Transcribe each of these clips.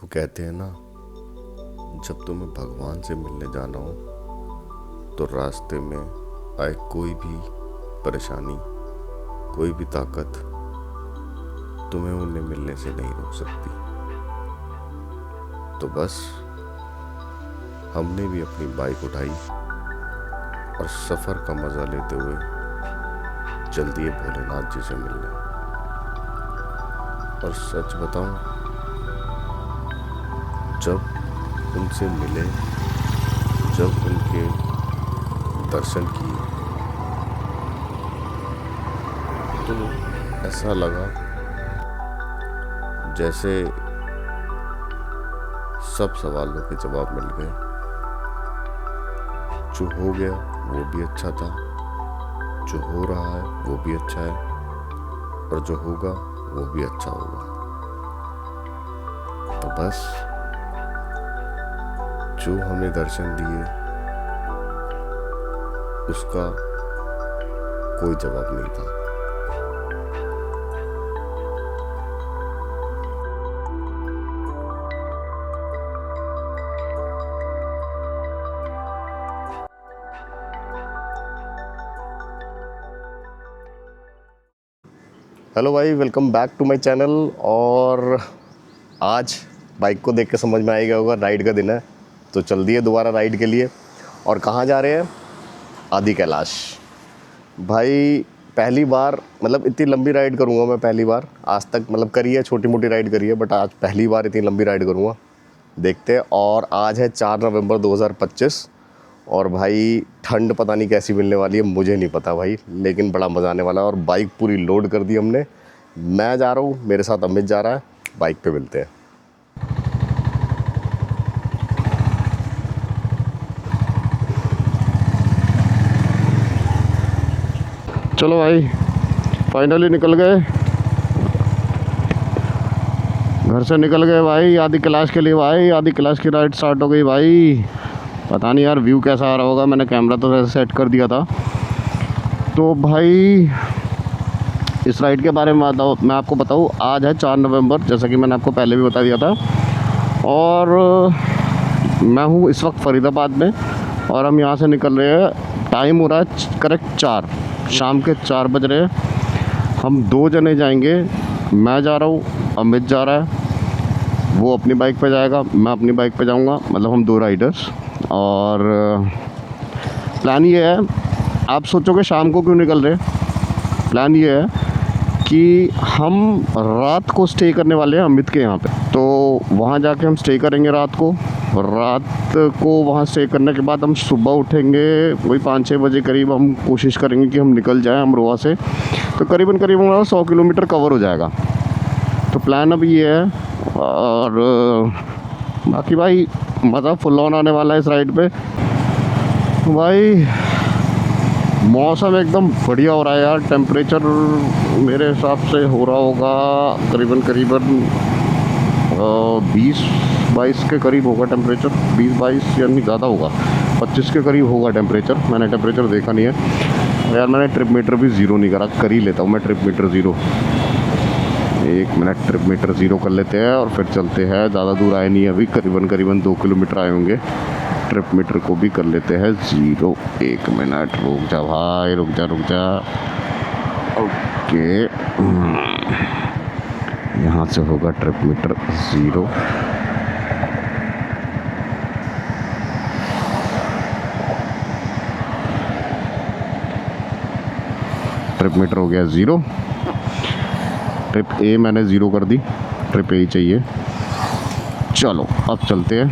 वो कहते हैं ना, जब तुम्हें भगवान से मिलने जाना हो तो रास्ते में आए कोई भी परेशानी, कोई भी ताकत तुम्हें उन्हें मिलने से नहीं रोक सकती। तो बस हमने भी अपनी बाइक उठाई और सफ़र का मज़ा लेते हुए चल दिए भोलेनाथ जी से मिलने। और सच बताऊं, जब उनसे मिले, जब उनके दर्शन किए तो ऐसा लगा जैसे सब सवालों के जवाब मिल गए। जो हो गया वो भी अच्छा था, जो हो रहा है वो भी अच्छा है, और जो होगा वो भी अच्छा होगा। तो बस जो हमें दर्शन दिए उसका कोई जवाब नहीं था। हेलो भाई, welcome back to my channel. और आज बाइक को देख के समझ में आएगा होगा, राइड का दिन है तो चल दिए दोबारा राइड के लिए। और कहाँ जा रहे हैं? आदि कैलाश। भाई पहली बार, मतलब इतनी लंबी राइड करूँगा मैं पहली बार आज तक। मतलब करी है, छोटी मोटी राइड करी है, बट आज पहली बार इतनी लंबी राइड करूँगा। देखते हैं। और आज है 4 नवंबर 2025 और भाई ठंड पता नहीं कैसी मिलने वाली है, मुझे नहीं पता भाई, लेकिन बड़ा मज़ा आने वाला है। और बाइक पूरी लोड कर दी हमने। मैं जा रहा हूँ, मेरे साथ अमित जा रहा है। बाइक पे मिलते हैं। चलो भाई, फाइनली निकल गए, घर से निकल गए भाई आदि कैलाश के लिए। भाई आदि कैलाश की राइड स्टार्ट हो गई भाई। पता नहीं यार व्यू कैसा आ रहा होगा, मैंने कैमरा तो ऐसे सेट कर दिया था। तो भाई इस राइड के बारे में मैं आपको बताऊँ, आज है 4 नवंबर, जैसा कि मैंने आपको पहले भी बता दिया था। और मैं हूँ इस वक्त फरीदाबाद में और हम यहाँ से निकल रहे हैं। टाइम हो रहा है करेक्ट 4, शाम के 4 बज रहे हैं। हम 2 जने जाएंगे, मैं जा रहा हूँ, अमित जा रहा है। वो अपनी बाइक पे जाएगा, मैं अपनी बाइक पे जाऊँगा, मतलब हम 2 राइडर्स। और प्लान ये है, आप सोचोगे शाम को क्यों निकल रहे हैं। प्लान ये है कि हम रात को स्टे करने वाले हैं अमित के यहाँ पे। तो वहाँ जाके हम स्टे करेंगे रात को। रात को वहाँ स्टे करने के बाद हम सुबह उठेंगे, वही 5-6 बजे करीब। हम कोशिश करेंगे कि हम निकल जाएं अमरोहा से। तो करीबन हमारा 100 किलोमीटर कवर हो जाएगा। तो प्लान अब ये है। और बाकी भाई मज़ा फुल ऑन आने वाला है इस राइड पे। भाई मौसम एकदम बढ़िया हो रहा है यार। टेम्परेचर मेरे हिसाब से हो रहा होगा करीबन 20-22 के करीब होगा टेम्परेचर। 20-22 यानी ज़्यादा होगा, 25 के करीब होगा टेम्परेचर। मैंने टेम्परेचर देखा नहीं है यार। मैंने ट्रिप मीटर भी ज़ीरो नहीं करा, कर ही लेता हूँ मैं trip meter zero. 1 minute, trip meter zero कर लेते हैं और फिर चलते हैं। ज़्यादा दूर आए नहीं अभी, करीबन 2 किलोमीटर आए होंगे। ट्रिप मीटर को भी कर लेते हैं ज़ीरो। 1 मिनट, रुक जा भाई, रुक जा। ओके, यहाँ से होगा trip meter zero. Trip meter हो गया ज़ीरो। ट्रिप ए मैंने ज़ीरो कर दी, ट्रिप ए ही चाहिए। चलो अब चलते हैं,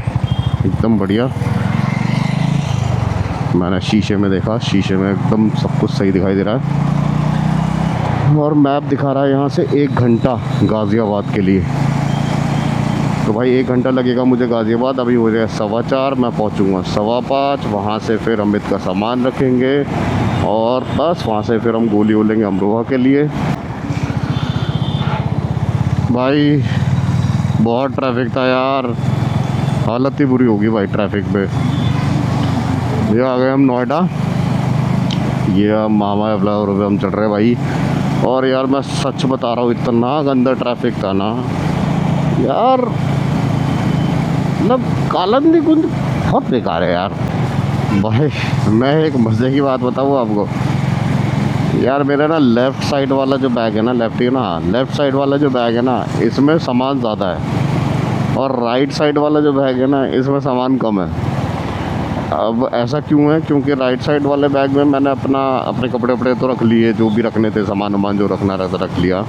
एकदम बढ़िया। मैंने शीशे में देखा, शीशे में एकदम सब कुछ सही दिखाई दे रहा है। और मैप दिखा रहा है यहाँ से 1 घंटा गाज़ियाबाद के लिए। तो भाई 1 घंटा लगेगा मुझे गाज़ियाबाद। अभी हो जाए 4:15, मैं पहुँचूँगा 5:15। वहाँ से फिर अमित का सामान रखेंगे और बस वहाँ से फिर हम गोली लेंगे अमरोहा के लिए। भाई बहुत ट्रैफिक था यार, हालत ही बुरी होगी भाई ट्रैफिक में। ये आ गए हम नोएडा, ये हम मामा फ्लावर पे हम चढ़ रहे हैं भाई। और यार मैं सच बता रहा हूँ, इतना गंदा ट्रैफिक था ना यार। मतलब कालंदी कुंज बहुत बेकार है यार। भाई मैं एक मज़े की बात बताऊँ आपको यार, मेरा ना लेफ़्ट साइड वाला जो बैग है ना, लेफ्ट ही ना, हाँ लेफ़्ट साइड वाला जो बैग है ना, इसमें सामान ज़्यादा है, और राइट साइड वाला जो बैग है ना, इसमें सामान कम है। अब ऐसा क्यों है? क्योंकि राइट साइड वाले बैग में मैंने अपने कपड़े वपड़े तो रख लिए, जो भी रखने थे, सामान वामान जो रखना रहता रख लिया।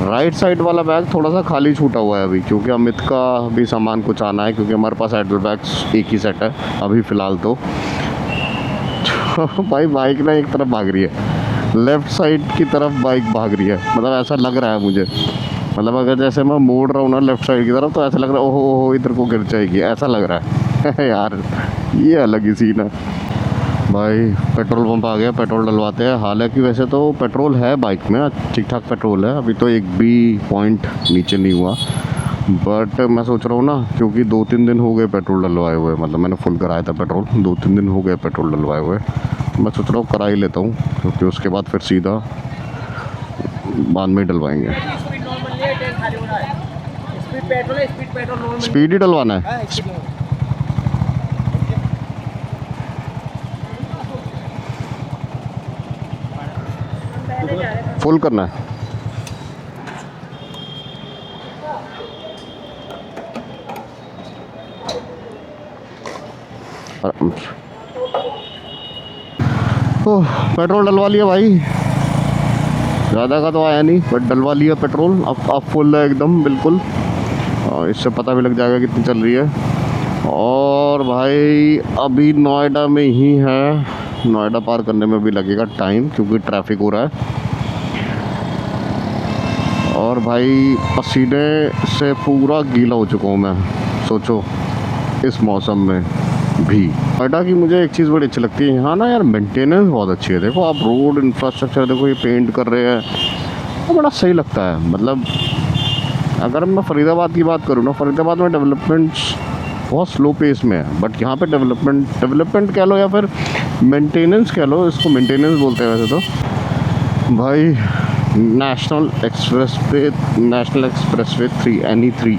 राइट साइड वाला बैग थोड़ा सा खाली छूटा हुआ है अभी, क्योंकि अमित का भी सामान कुछ आना है, क्योंकि हमारे पास हैंडल बैग्स एक ही सेट है अभी फ़िलहाल तो। भाई बाइक ना एक तरफ भाग रही है, लेफ़्ट साइड की तरफ बाइक भाग रही है, मतलब ऐसा लग रहा है मुझे। मतलब अगर जैसे मैं मोड़ रहा हूँ ना लेफ़्ट साइड की तरफ, तो ऐसा लग रहा है ओहो ओहो इधर को गिर जाएगी, ऐसा लग रहा है। यार ये अलग ही सीन है। भाई पेट्रोल पंप आ गया, पेट्रोल डलवाते हैं। हालांकि वैसे तो पेट्रोल है बाइक में, ठीक ठाक पेट्रोल है, अभी तो एक भी पॉइंट नीचे नहीं हुआ। बट मैं सोच रहा हूँ ना, क्योंकि 2-3 दिन हो गए पेट्रोल डलवाए हुए, मतलब मैंने फुल कराया था पेट्रोल, 2-3 दिन हो गए पेट्रोल डलवाए हुए। मैं सोच रहा हूँ करा ही लेता हूँ, क्योंकि उसके बाद फिर सीधा बाद में ही डलवाएंगे। स्पीड ही डलवाना है, फुल करना है। ओह पेट्रोल डलवा लिया भाई, ज़्यादा का तो आया नहीं बट डलवा लिया पेट्रोल। अब फुल है एकदम बिल्कुल, और इससे पता भी लग जाएगा कितनी चल रही है। और भाई अभी नोएडा में ही है, नोएडा पार करने में भी लगेगा टाइम, क्योंकि ट्रैफिक हो रहा है। और भाई पसीने से पूरा गीला हो चुका हूँ मैं, सोचो इस मौसम में भी। नोएडा की मुझे एक चीज़ बड़ी अच्छी लगती है यहाँ ना यार, मेंटेनेंस बहुत अच्छी है। देखो आप रोड इंफ्रास्ट्रक्चर देखो, ये पेंट कर रहे हैं तो बड़ा सही लगता है। मतलब अगर मैं फ़रीदाबाद की बात करूँ ना, फ़रीदाबाद में डेवलपमेंट्स बहुत स्लो पेस में है, बट यहाँ पे डेवलपमेंट कह लो या फिर मेंटेनेंस कह लो, इसको मेंटेनेंस बोलते हैं वैसे तो। भाई नेशनल एक्सप्रेसवे 3 NE3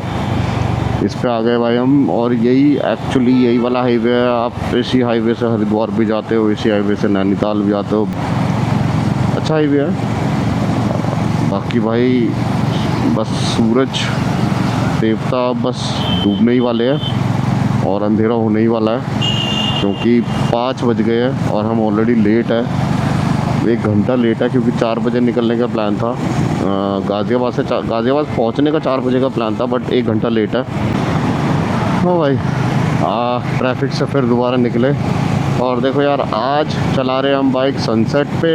इस पे आ गए भाई हम। और यही वाला हाईवे है। आप इसी हाईवे से हरिद्वार भी जाते हो, इसी हाईवे से नैनीताल भी जाते हो, अच्छा हाईवे है। बाकी भाई बस सूरज देवता बस डूबने ही वाले हैं और अंधेरा होने ही वाला है, क्योंकि 5 बज गए हैं और हम ऑलरेडी लेट है, 1 घंटा लेट है, क्योंकि 4 बजे निकलने का प्लान था। गाज़ियाबाद पहुंचने का 4 बजे का प्लान था, बट 1 घंटा लेट है। हाँ भाई ट्रैफिक से फिर दोबारा निकले। और देखो यार, आज चला रहे हम बाइक सनसेट पे,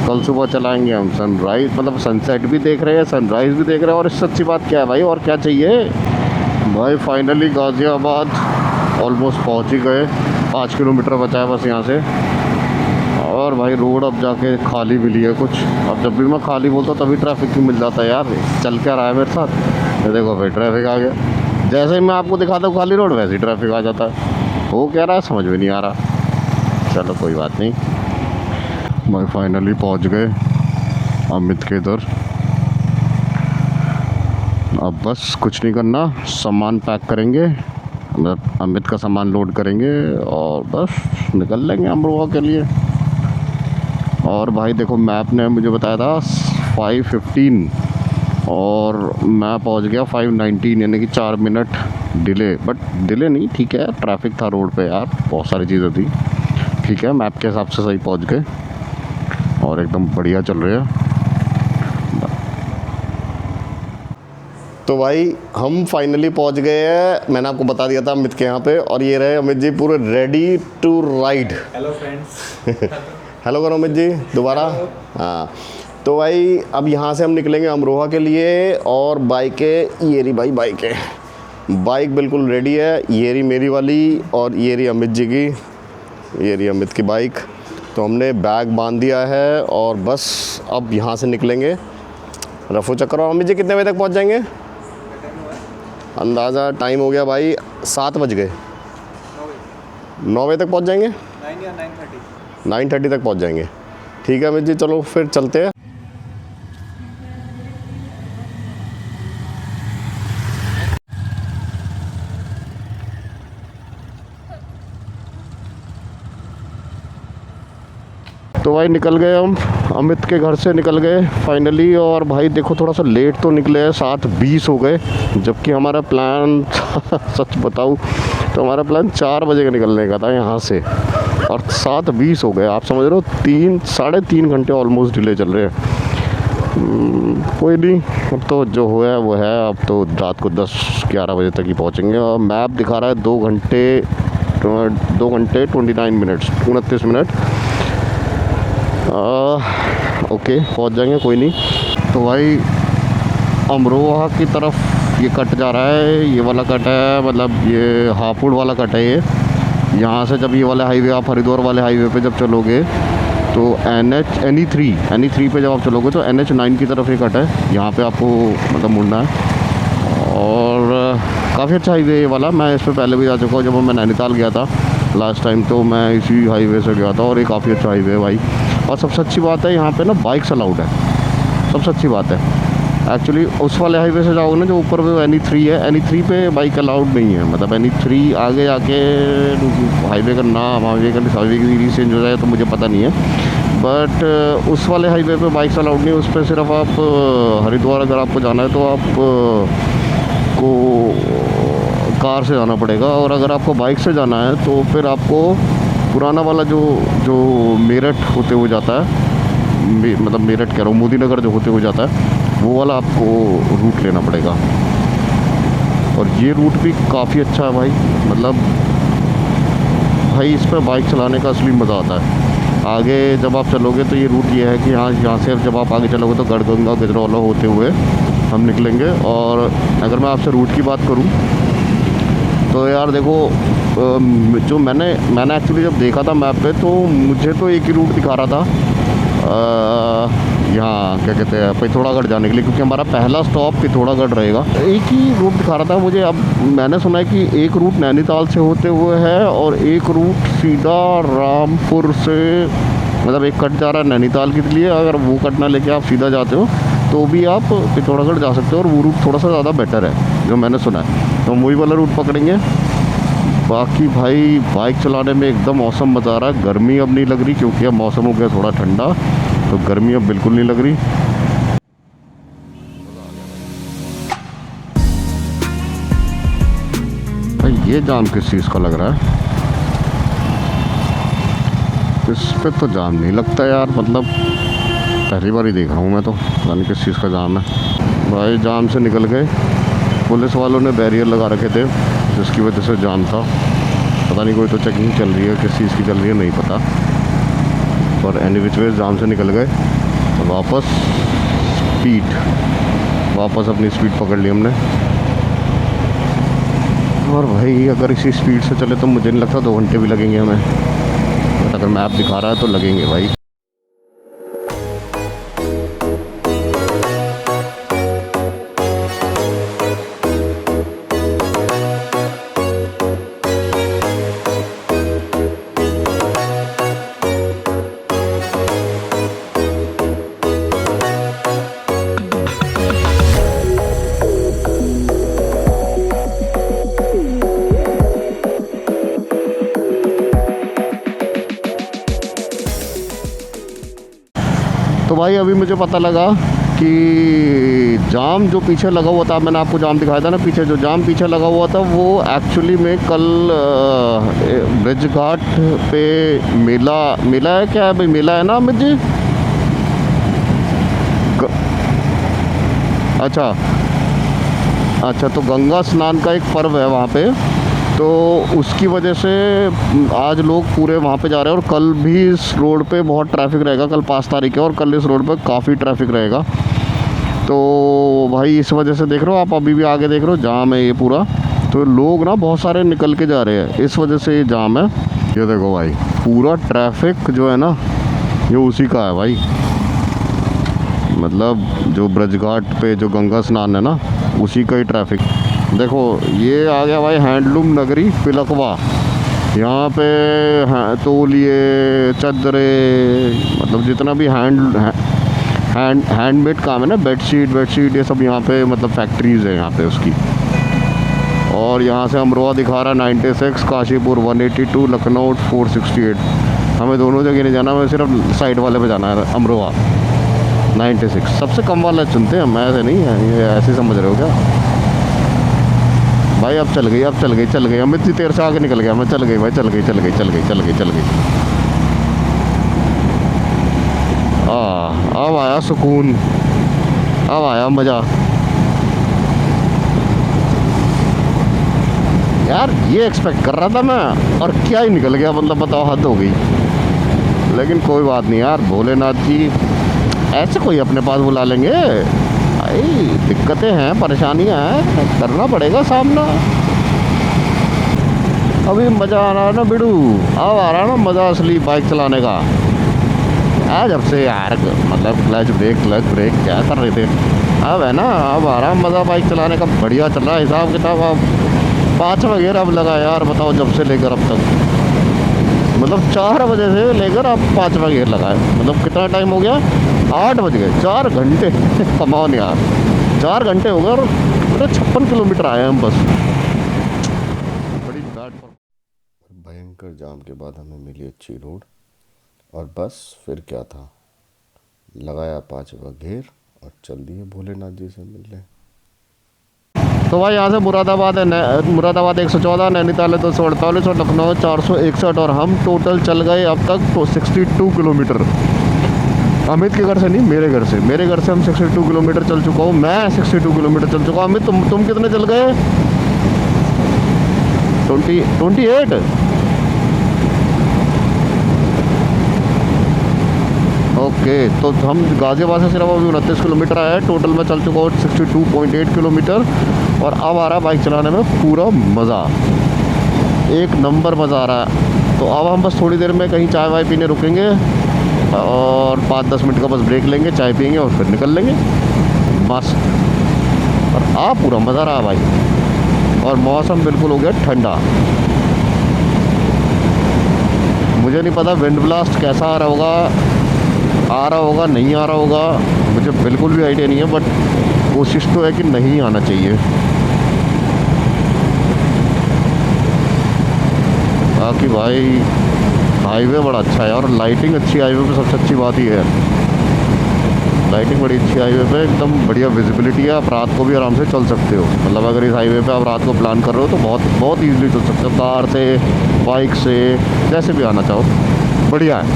कल सुबह चलाएंगे हम सनराइज़, मतलब सनसेट भी देख रहे हैं, सनराइज़ भी देख रहे हैं। और इससे अच्छी बात क्या है भाई, और क्या चाहिए भाई। फाइनली गाज़ियाबाद ऑलमोस्ट पहुंच ही गए, 5 किलोमीटर बचा है बस यहाँ से। और भाई रोड अब जाके खाली मिली है कुछ। अब जब भी मैं खाली बोलता हूँ तभी ट्रैफिक भी मिल जाता है यार, चल क्या रहा है मेरे साथ। ये देखो भाई ट्रैफिक आ गया, जैसे ही मैं आपको दिखाता हूँ खाली रोड, वैसे ही ट्रैफिक आ जाता है। वो क्या रहा है समझ में नहीं आ रहा। चलो कोई बात नहीं भाई, फाइनली पहुँच गए अमित के इधर। अब बस कुछ नहीं करना, सामान पैक करेंगे, अमित का सामान लोड करेंगे और बस निकल लेंगे अमरोहा के लिए। और भाई देखो मैप ने मुझे बताया था 5:15 और मैं पहुंच गया 5:19, यानी कि 4 मिनट डिले। बट डिले नहीं, ठीक है, ट्रैफिक था रोड पे यार, बहुत सारी चीज़ें थी, ठीक है, मैप के हिसाब से सही पहुंच गए और एकदम बढ़िया चल रहे हैं। तो भाई हम फाइनली पहुंच गए हैं, मैंने आपको बता दिया था अमित के यहाँ पे। और ये रहे अमित जी पूरे ready to ride. Hello friends. Hello करो अमित जी दोबारा। हाँ तो भाई अब यहाँ से हम निकलेंगे अमरोहा के लिए। और बाइकें ये रही भाई, बाइक बिल्कुल रेडी है। ये रही मेरी वाली और ये रही अमित जी की, ये रही अमित की बाइक। तो हमने बैग बांध दिया है और बस अब यहाँ से निकलेंगे रफू चक्कर। और अमित जी कितने बजे तक पहुँच जाएंगे? अंदाज़ा टाइम हो गया भाई 7 बज गए, 9 बजे तक पहुँच जाएंगे, 9:30 तक पहुँच जाएंगे। ठीक है अमित जी, चलो फिर चलते हैं। तो भाई निकल गए हम, अमित के घर से निकल गए फाइनली। और भाई देखो थोड़ा सा लेट तो निकले हैं, 7:20 हो गए, जबकि हमारा प्लान सच बताऊँ तो हमारा प्लान 4 बजे का निकलने का था यहाँ से, और 7:20 हो गए। आप समझ रहे हो, 3-3.5 घंटे ऑलमोस्ट डिले चल रहे हैं। कोई नहीं, अब तो जो हुआ है वो है। अब तो रात को 10-11 बजे तक ही पहुँचेंगे। और मैप दिखा रहा है 2 घंटे 29 मिनट। ओके, पहुँच जाएंगे, कोई नहीं। तो भाई अमरोहा की तरफ ये कट जा रहा है, ये वाला कट है, मतलब ये हापुड़ वाला कट है ये। यहाँ से जब ये वाला हाईवे, आप हरिद्वार वाले हाईवे पे जब चलोगे तो NE3 पे जब आप चलोगे तो NH9 की तरफ ये कट है, यहाँ पे आपको मतलब मुड़ना है। और काफ़ी अच्छा हाईवे है ये वाला। मैं इस पर पहले भी जा चुका हूँ, जब मैं नैनीताल गया था लास्ट टाइम, तो मैं इसी हाईवे से गया था। और ये काफ़ी अच्छा हाईवे है भाई। और सबसे अच्छी बात है यहाँ पे ना बाइक्स अलाउड है, सबसे अच्छी बात है। एक्चुअली उस वाले हाईवे से जाओगे ना जो ऊपर वो NE3 है, NE3 पे बाइक अलाउड नहीं है। मतलब NE3 आगे जाके हाईवे का नाम, हाईवे की सीरीज चेंज हो जाए तो मुझे पता नहीं है, बट उस वाले हाईवे पे बाइक्स अलाउड नहीं है। उस पर सिर्फ आप हरिद्वार अगर आपको जाना है तो आप को कार से जाना पड़ेगा, और अगर आपको बाइक से जाना है तो फिर आपको पुराना वाला जो मेरठ होते हुए जाता है, मतलब मेरठ कह रहा हूँ, मोदी नगर जो होते हुए जाता है, वो वाला आपको रूट लेना पड़ेगा। और ये रूट भी काफ़ी अच्छा है भाई। मतलब भाई इस पर बाइक चलाने का असली मज़ा आता है। आगे जब आप चलोगे तो ये रूट ये है कि यहाँ से जब आप आगे चलोगे तो गढ़गंगा गजरौला होते हुए हम निकलेंगे। और अगर मैं आपसे रूट की बात करूँ तो यार देखो, जो मैंने एक्चुअली जब देखा था मैप पे तो मुझे तो एक ही रूट दिखा रहा था, यहाँ क्या कहते हैं, पिथौरागढ़ जाने के लिए, क्योंकि हमारा पहला स्टॉप पिथौरागढ़ रहेगा। एक ही रूट दिखा रहा था मुझे। अब मैंने सुना है कि एक रूट नैनीताल से होते हुए है और एक रूट सीधा रामपुर से, मतलब एक कट जा रहा है नैनीताल के लिए। अगर वो कट ना लेके आप सीधा जाते हो तो भी आप पिथौरागढ़ जा सकते हो, और वो रूट थोड़ा सा ज़्यादा बेटर है जो मैंने सुना है, तो हम वही वाला रूट पकड़ेंगे। बाकी भाई बाइक चलाने में एकदम औसम मज़ा आ रहा है। गर्मी अब नहीं लग रही, क्योंकि अब मौसम हो गया थोड़ा ठंडा, तो गर्मी अब बिल्कुल नहीं लग रही। भाई ये जाम किस चीज़ का लग रहा है? इस पे तो जाम नहीं लगता यार, मतलब पहली बार ही देख रहा हूँ मैं तो, पता नहीं किस चीज़ का जाम है। भाई जाम से निकल गए, पुलिस वालों ने बैरियर लगा रखे थे जिसकी वजह से जाम था। पता नहीं, कोई तो चेकिंग चल रही है, किस चीज़ की चल रही है नहीं पता। और एनी विच वे जाम से निकल गए, वापस अपनी स्पीड पकड़ ली हमने। और भाई अगर इसी स्पीड से चले तो मुझे नहीं लगता 2 घंटे भी लगेंगे हमें, बट अगर मैप दिखा रहा है तो लगेंगे भाई। तो भाई अभी मुझे पता लगा कि जाम जो पीछे लगा हुआ था, मैंने आपको जाम दिखाया था ना पीछे, जो जाम पीछे लगा हुआ था वो एक्चुअली में कल ब्रिज घाट पे मेला है। क्या है भाई, मेला है ना अमित जी? अच्छा, तो गंगा स्नान का एक पर्व है वहाँ पे, तो उसकी वजह से आज लोग पूरे वहाँ पे जा रहे हैं। और कल भी इस रोड पे बहुत ट्रैफिक रहेगा, कल 5 तारीख है, और कल इस रोड पे काफ़ी ट्रैफिक रहेगा। तो भाई इस वजह से देख रहे हो आप, अभी भी आगे देख रहे हो जाम है ये पूरा। तो लोग ना बहुत सारे निकल के जा रहे हैं, इस वजह से ये जाम है। ये देखो भाई पूरा ट्रैफिक जो है ना ये उसी का है भाई। मतलब जो ब्रज घाट पे जो गंगा स्नान है ना उसी का ही ट्रैफिक। देखो ये आ गया भाई हैंडलूम नगरी पिलखवा। यहाँ पे तौलिए, चद्दरे, मतलब जितना भी हैंडमेड काम है ना, बेडशीट ये सब यहाँ पे मतलब फैक्ट्रीज़ है यहाँ पे उसकी। और यहाँ से अमरोहा दिखा रहा है 96, काशीपुर 182, लखनऊ 468। हमें दोनों जगह नहीं जाना, हमें सिर्फ साइड वाले पे जाना है, अमरोहा 96। सबसे कम वाला चुनते हैं, मैं ऐसे नहीं है, ये ऐसे समझ रहे हो क्या भाई? अब चल गई, अब चल गई, चल गई। अमित जी तेरे से आगे निकल गया मैं, चल गई भाई, चल गई, चल गई, चल गई, चल गई, चल गई। अब आया सुकून, अब आया मज़ा। यार ये एक्सपेक्ट कर रहा था मैं, और क्या ही निकल गया, मतलब बताओ, हद हो गई। लेकिन कोई बात नहीं यार, भोलेनाथ जी ऐसे कोई अपने पास बुला लेंगे भाई। दिक्कतें हैं, परेशानियां हैं, करना पड़ेगा सामना। अभी मज़ा आ रहा है ना बिड़ू, अब आ रहा है ना मज़ा असली बाइक चलाने का। जब से यार मतलब क्लच ब्रेक क्या कर रहे थे, अब है ना, अब आ रहा है मज़ा बाइक चलाने का। बढ़िया चल रहा है हिसाब किताब। अब 5वां गियर अब लगा यार, बताओ जब से लेकर अब तक, मतलब 4 बजे से लेकर अब 5वां गियर लगा है। मतलब कितना टाइम हो गया, 8 बज गए, 4 घंटे कमाओ यार, 4 घंटे हो गए और 56 किलोमीटर आए हम बस। बड़ी घाट पर भयंकर जाम के बाद हमें मिली अच्छी रोड, और बस फिर क्या था, लगाया 5वां गियर और चल दिए भोलेनाथ जी से मिलने। तो भाई यहाँ से मुरादाबाद है, मुरादाबाद 114, नैनीताल 248 और लखनऊ 461, और हम टोटल चल गए अब तक तो 62 किलोमीटर। अमित के घर से नहीं, मेरे घर से, हम 62 किलोमीटर चल चुका हूँ, मैं 62 किलोमीटर चल चुका हूँ। अमित तुम कितने चल गए? 28। ओके, तो हम गाज़ियाबाद से सिर्फ अभी 29 किलोमीटर आया है, टोटल में चल चुका हूँ 62.8 किलोमीटर। और अब आ रहा बाइक चलाने में पूरा मज़ा, एक नंबर मज़ा आ रहा है। तो अब हम बस थोड़ी देर में कहीं चाय वाय पीने रुकेंगे, और 5-10 मिनट का बस ब्रेक लेंगे, चाय पियेंगे और फिर निकल लेंगे बस। और पूरा मज़ा रहा भाई, और मौसम बिल्कुल हो गया ठंडा। मुझे नहीं पता विंड ब्लास्ट कैसा आ रहा होगा नहीं आ रहा होगा, मुझे बिल्कुल भी आइडिया नहीं है, बट कोशिश तो है कि नहीं आना चाहिए। बाकी भाई हाईवे बड़ा अच्छा है, और लाइटिंग अच्छी हाईवे पे, सबसे अच्छी बात ही है लाइटिंग बड़ी अच्छी हाईवे पे, एकदम बढ़िया विजिबिलिटी है। आप रात को भी आराम से चल सकते हो, मतलब अगर इस हाईवे पे आप रात को प्लान कर रहे हो तो बहुत बहुत ईजिली चल सकते हो, कार से, बाइक से, जैसे भी आना चाहो, बढ़िया है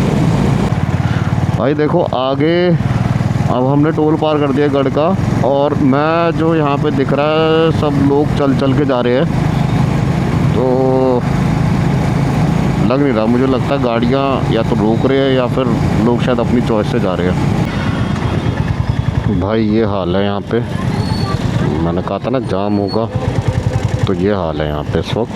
भाई। देखो आगे अब हमने टोल पार कर दिया गढ़ का, और मैं जो यहाँ पे दिख रहा है सब लोग चल चल के जा रहे हैं, तो लग नहीं रहा, मुझे लगता है गाड़ियाँ या तो रोक रहे हैं या फिर लोग शायद अपनी चॉइस से जा रहे हैं। भाई ये हाल है यहाँ पे, मैंने कहा था ना जाम होगा, तो ये हाल है यहाँ पे इस वक्त।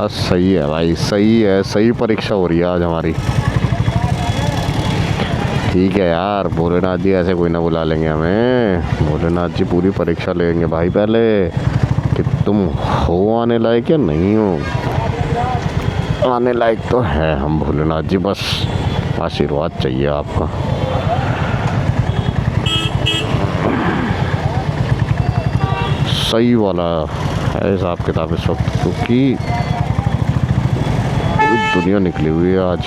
सही है भाई, सही है, सही परीक्षा हो रही है आज हमारी। ठीक है यार, भोलेनाथ जी ऐसे कोई ना बुला लेंगे हमें, भोलेनाथ जी पूरी परीक्षा लेंगे भाई पहले कि तुम हो आने लायक या नहीं हो। आने लायक तो है हम भोलेनाथ जी, बस आशीर्वाद चाहिए आपका। सही वाला है हिसाब किताब इस वक्त, क्योंकि पूरी दुनिया निकली हुई है आज।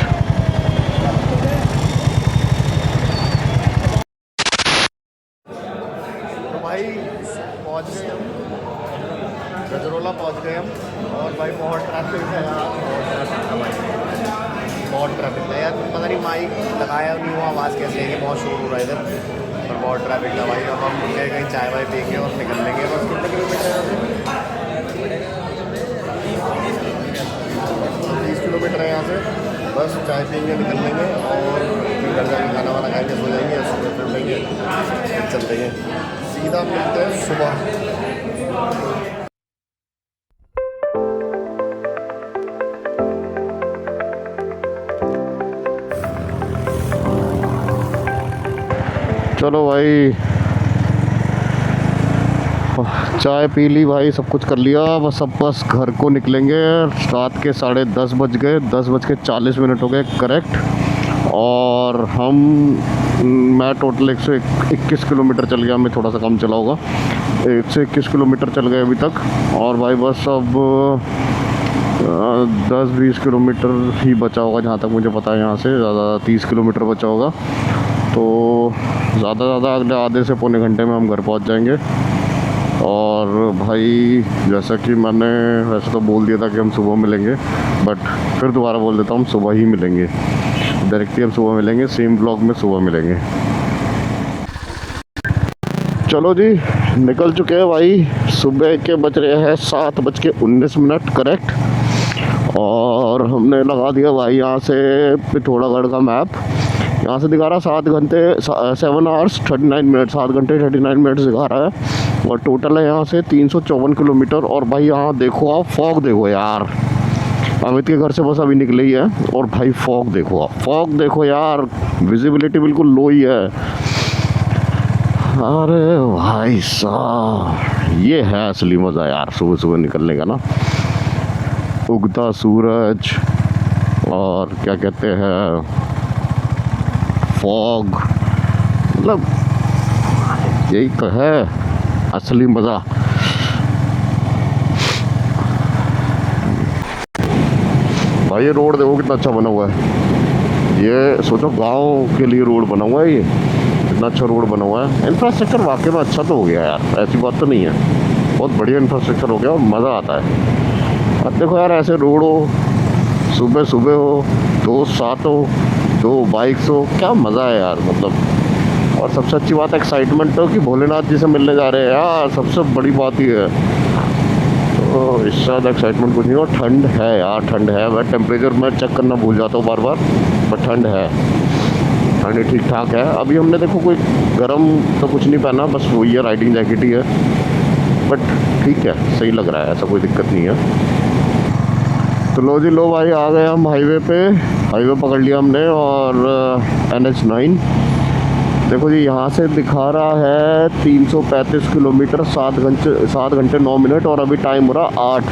तो भाई पहुंच गए हम, गजरोला पहुंच गए हम, और भाई बहुत ट्रैफिक है यार, बहुत ट्रैफिक है यार। पता नहीं माइक लगाया नहीं हुआ, आवाज़ कैसे है, बहुत शोर हो रहा है इधर, पर बहुत ट्रैफिक था भाई। अब हम रुके कहीं चाय वाय पिएंगे और निकल लेंगे बस। कितने किलोमीटर है? 30 किलोमीटर है यहाँ से, बस चाय पिएंगे, निकल लेंगे, और फिर घर जाके खाना वाना खाएंगे, सो जाएंगे, सुबह फिर लेंगे, फिर चलते हैं, सीधा मिलते हैं सुबह। चलो भाई, चाय पी ली भाई, सब कुछ कर लिया, बस अब बस घर को निकलेंगे। रात के 10:30 बज गए, 10:40 हो गए करेक्ट। और मैं टोटल 121 किलोमीटर चल गया, मैं थोड़ा सा कम चला होगा, 121 किलोमीटर चल गए अभी तक। और भाई बस अब 10-20 किलोमीटर ही बचा होगा जहाँ तक मुझे पता है। यहाँ से ज़्यादा 30 किलोमीटर बचा होगा, तो ज़्यादा अगले आधे से पौने घंटे में हम घर पहुँच जाएंगे। और भाई जैसा कि मैंने वैसे तो बोल दिया था कि हम सुबह मिलेंगे, बट फिर दोबारा बोल देता हूँ, हम सुबह ही मिलेंगे। डायरेक्टली हम सुबह मिलेंगे, सेम ब्लॉग में सुबह मिलेंगे। चलो जी, निकल चुके हैं भाई। सुबह के बज रहे हैं 7:19 करेक्ट। और हमने लगा दिया भाई यहाँ से पिथौरागढ़ का मैप। यहाँ से दिखा रहा 7 घंटे 7 आवर्स 39 मिनट, 7 घंटे 39 मिनट दिखा रहा है। और टोटल है यहाँ से 354 किलोमीटर। और भाई यहाँ देखो आप, फॉग देखो यार। अमित के घर से बस अभी निकले ही है, और भाई फॉग देखो आप, फॉग देखो यार, विजिबिलिटी बिल्कुल लो ही है। अरे भाई साहब, ये है असली मज़ा यार सुबह सुबह निकलने का ना। उगता सूरज और क्या कहते हैं, फॉग, मतलब यही तो है असली मज़ा। भाई ये रोड देखो कितना अच्छा बना हुआ है। ये सोचो गांव के लिए रोड बना हुआ है, ये इतना अच्छा रोड बना हुआ है। इंफ्रास्ट्रक्चर वाकई में अच्छा तो हो गया यार, ऐसी बात तो नहीं है, बहुत बढ़िया इंफ्रास्ट्रक्चर हो गया और मज़ा आता है। अब देखो यार, ऐसे रोड हो, सुबह सुबह हो, दोस्त साथ हो, 2 बाइक्स हो, क्या मज़ा है यार मतलब। और सबसे अच्छी बात एक्साइटमेंट हो कि भोलेनाथ जी से मिलने जा रहे हैं यार, सबसे बड़ी बात ये है। तो इससे ज़्यादा एक्साइटमेंट कुछ नहीं। और ठंड है यार, ठंड है। मैं टेम्परेचर में चेक करना भूल जाता हूँ बार बार, बट ठंड है, ठंड ठीक ठाक है। अभी हमने देखो कोई गर्म तो कुछ नहीं पहना, बस वही है, राइडिंग जैकेट ही है, बट ठीक है, सही लग रहा है, ऐसा कोई दिक्कत नहीं है। तो लो जी लो भाई, आ गए हम हाईवे पे। हाईवे पकड़ लिया हमने, और NH9 देखो जी, यहाँ से दिखा रहा है 335 किलोमीटर, 7 घंटे 9 मिनट। और अभी टाइम हो रहा 8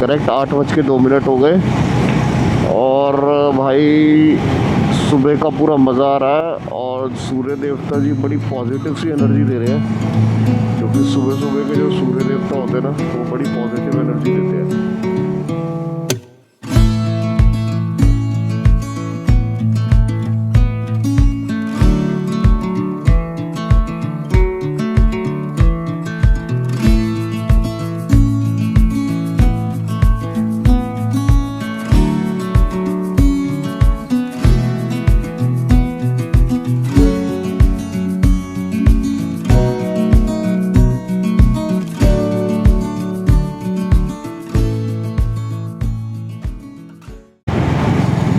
करेक्ट, 8:02 हो गए। और भाई सुबह का पूरा मज़ा आ रहा है। और सूर्य देवता जी बड़ी पॉजिटिव सी एनर्जी दे रहे हैं, क्योंकि सुबह सुबह के जो सूर्य देवता होते हैं ना, वो बड़ी पॉजिटिव एनर्जी देते हैं।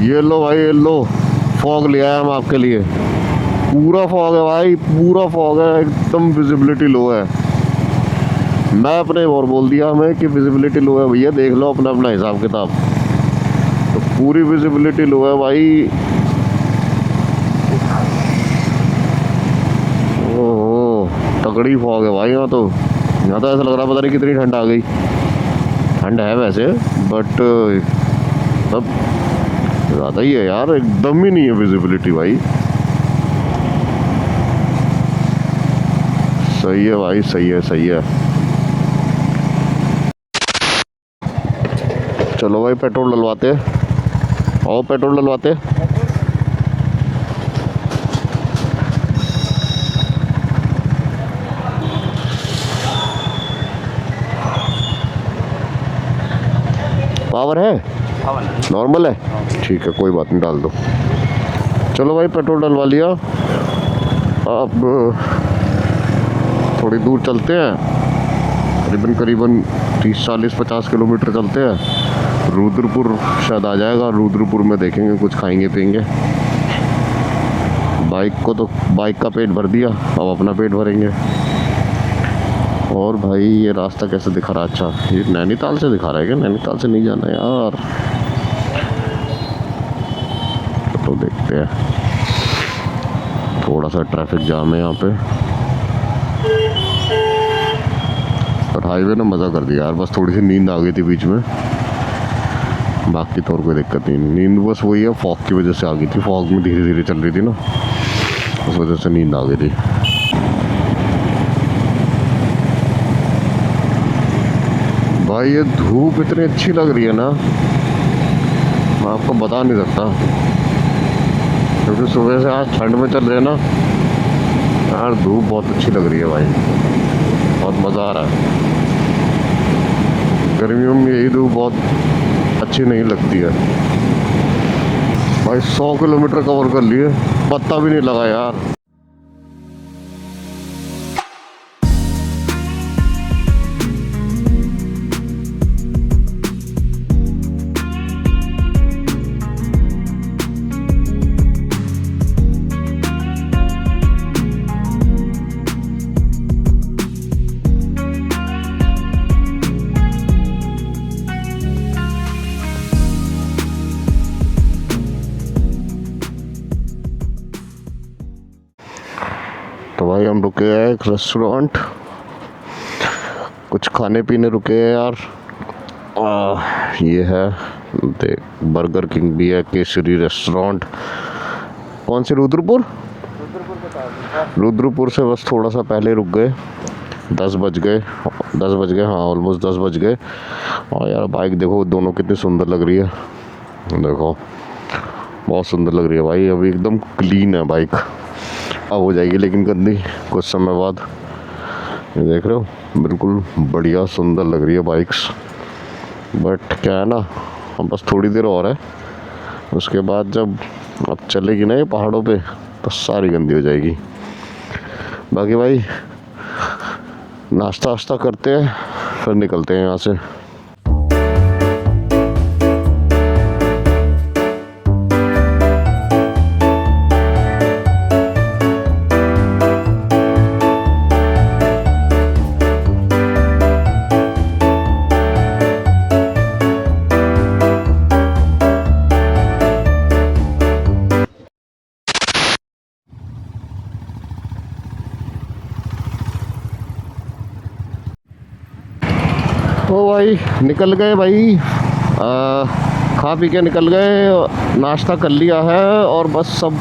ये लो भाई, ये लो, फॉग ले आए हम आपके लिए। पूरा फॉग है भाई, पूरा फॉग है, एकदम विजिबिलिटी लो है। मैं अपने और बोल दिया हमें कि विजिबिलिटी लो है भैया, देख लो अपना अपना हिसाब किताब। तो पूरी विजिबिलिटी लो है भाई। ओहो, तगड़ी फॉग है भाई यहाँ तो। यहाँ तो ऐसा लग रहा है पता नहीं कितनी ठंड आ गई। ठंड है वैसे, बट अब ज़्यादा ही है यार, एकदम ही नहीं है विजिबिलिटी भाई। सही है भाई, सही है, सही है। चलो भाई पेट्रोल डलवाते, आओ पेट्रोल डलवाते। पावर है, नॉर्मल है, ठीक है, कोई बात नहीं, डाल दो। चलो भाई पेट्रोल डलवा लिया। अब थोड़ी दूर चलते हैं, करीबन 30-40-50 किलोमीटर चलते हैं। रुद्रपुर शायद आ जाएगा, रुद्रपुर में देखेंगे, कुछ खाएंगे पिएंगे। बाइक का पेट भर दिया, अब अपना पेट भरेंगे। और भाई ये रास्ता कैसे दिखा रहा है, अच्छा ये नैनीताल से दिखा रहा है क्या? नैनीताल से नहीं जाना यार, तो देखते हैं। थोड़ा सा ट्रैफिक जाम है यहाँ पे, पर हाईवे ने मज़ा कर दिया यार। बस थोड़ी सी नींद आ गई थी बीच में, बाकी तो और कोई दिक्कत नहीं। नींद बस वही है, फॉग की वजह से आ गई थी। फॉग में धीरे धीरे चल रही थी ना, उस वजह से नींद आ गई थी। भाई ये धूप इतनी अच्छी लग रही है ना, मैं आपको बता नहीं सकता। क्योंकि सुबह से आज ठंड में चल रहे हैं ना यार, धूप बहुत अच्छी लग रही है भाई, बहुत मज़ा आ रहा है। गर्मियों में यही धूप बहुत अच्छी नहीं लगती है भाई। 100 किलोमीटर कवर कर लिए, पत्ता भी नहीं लगा यार। तो भाई हम रुके हैं एक रेस्टोरेंट, कुछ खाने पीने रुके हैं यार। ये है देख, बर्गर किंग भी है, केसरी रेस्टोरेंट। कौन से? रुद्रपुर। रुद्रपुर से बस थोड़ा सा पहले रुक गए। 10 बज गए, हाँ ऑलमोस्ट 10 बज गए। और यार बाइक देखो दोनों कितनी सुंदर लग रही है, देखो बहुत सुंदर लग रही है भाई। अभी एकदम क्लीन है बाइक, अब हो जाएगी लेकिन गंदी कुछ समय बाद। ये देख रहे हो, बिल्कुल बढ़िया सुंदर लग रही है बाइक्स। बट क्या है ना, हम बस थोड़ी देर और है, उसके बाद जब अब चलेगी ना ये पहाड़ों पे तो सारी गंदी हो जाएगी। बाकी भाई नाश्ता वाश्ता करते हैं फिर निकलते हैं यहाँ से। तो भाई निकल गए भाई, खा पी के निकल गए, नाश्ता कर लिया है और बस सब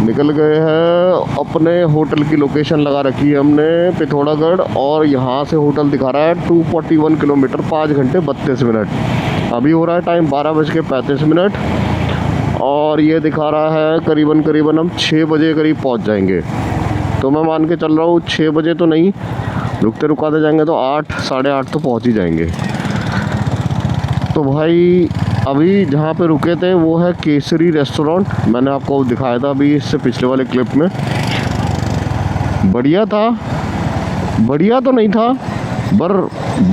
निकल गए हैं। अपने होटल की लोकेशन लगा रखी है हमने पिथौरागढ़, और यहाँ से होटल दिखा रहा है 241 किलोमीटर, 5 घंटे 32 मिनट। अभी हो रहा है टाइम 12:35, और ये दिखा रहा है करीबन हम 6 बजे करीब पहुँच जाएंगे। तो मैं मान के चल रहा हूँ 6 बजे तो नहीं, रुकते रुकाते जाएंगे तो 8 साढ़े 8 तो पहुंच ही जाएंगे। तो भाई अभी जहाँ पे रुके थे वो है केसरी रेस्टोरेंट, मैंने आपको दिखाया था अभी इससे पिछले वाले क्लिप में। बढ़िया था, बढ़िया तो नहीं था पर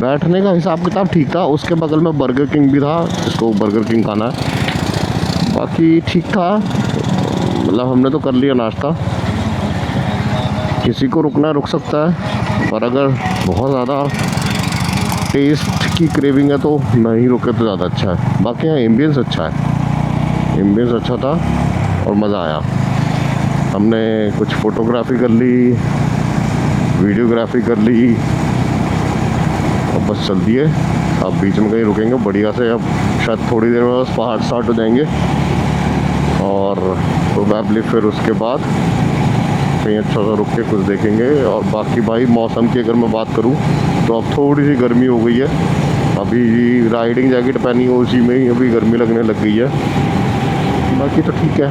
बैठने का हिसाब किताब ठीक था। उसके बगल में बर्गर किंग भी था, जिसको बर्गर किंग खाना है। बाकी ठीक था, मतलब हमने तो कर लिया नाश्ता। किसी को रुकना रुक सकता है, पर अगर बहुत ज़्यादा टेस्ट की क्रेविंग है तो नहीं रुके तो ज़्यादा अच्छा है। बाकी यहाँ एम्बियंस अच्छा है, एम्बियंस अच्छा था और मज़ा आया। हमने कुछ फ़ोटोग्राफी कर ली, वीडियोग्राफी कर ली, अब बस चल दिए। अब बीच में कहीं रुकेंगे बढ़िया से, अब शायद थोड़ी देर में बस पहाड़ स्टार्ट हो जाएंगे, और प्रोबेबली फिर उसके बाद कहीं अच्छा सा रुक के कुछ देखेंगे। और बाकी भाई मौसम की अगर मैं बात करूं तो अब थोड़ी सी गर्मी हो गई है। अभी राइडिंग जैकेट पहनी हो उसी में ही अभी गर्मी लगने लग गई है, बाकी तो ठीक है।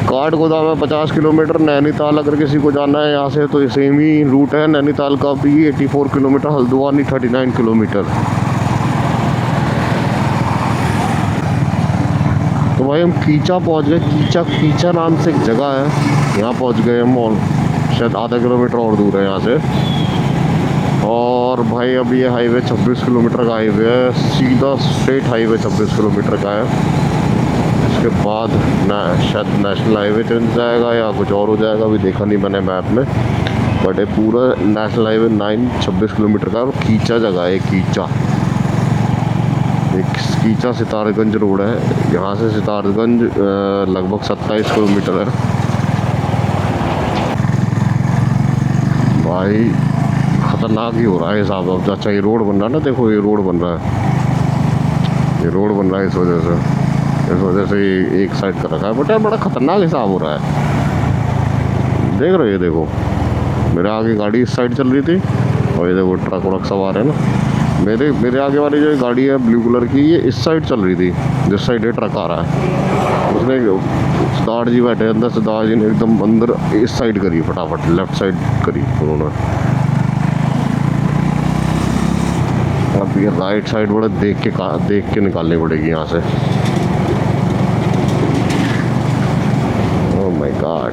काठगोदाम है 50 किलोमीटर। नैनीताल अगर किसी को जाना है यहाँ से तो सेम ही रूट है नैनीताल का भी, 84 किलोमीटर। हल्द्वानी 39 किलोमीटर। तो भाई हम कीचा पहुंच गए। कीचा नाम से एक जगह है, यहाँ पहुंच गए हम, और शायद आधा किलोमीटर और दूर है यहाँ से। और भाई अब ये हाईवे 26 किलोमीटर का हाईवे है, सीधा स्ट्रेट हाईवे 26 किलोमीटर का है। इसके बाद शायद नेशनल हाईवे चल जाएगा या कुछ और हो जाएगा, अभी देखा नहीं मैंने मैप में। बट ये पूरा नेशनल हाईवे 9 26 किलोमीटर का, और कीचा जगह है कीचा। एक कीचा सितारगंज रोड है, यहाँ से सितारगंज लगभग 27 किलोमीटर है। भाई खतरनाक ही हो रहा है हिसाब। अब अच्छा ये रोड बन रहा है ना, देखो ये रोड बन रहा है, ये रोड बन रहा है इस वजह से ये एक साइड कर रखा है। बट यार बड़ा खतरनाक हिसाब हो रहा है, देख रहे हो? ये देखो मेरे आगे गाड़ी इस साइड चल रही थी और ये देखो ट्रक वरक सब आ रहे हैं ना। मेरे आगे वाली जो गाड़ी है ब्लू कलर की, ये इस साइड चल रही थी, जिस साइड ये ट्रक आ रहा है। उसने सिद्धार्थ जी बैठे अंदर, सिद्धार्थ जी ने एकदम अंदर इस साइड करी, फटाफट लेफ्ट साइड करी उन्होंने। अब ये राइट साइड बड़े देख के निकालनी पड़ेगी यहाँ से। ओह माय गॉड,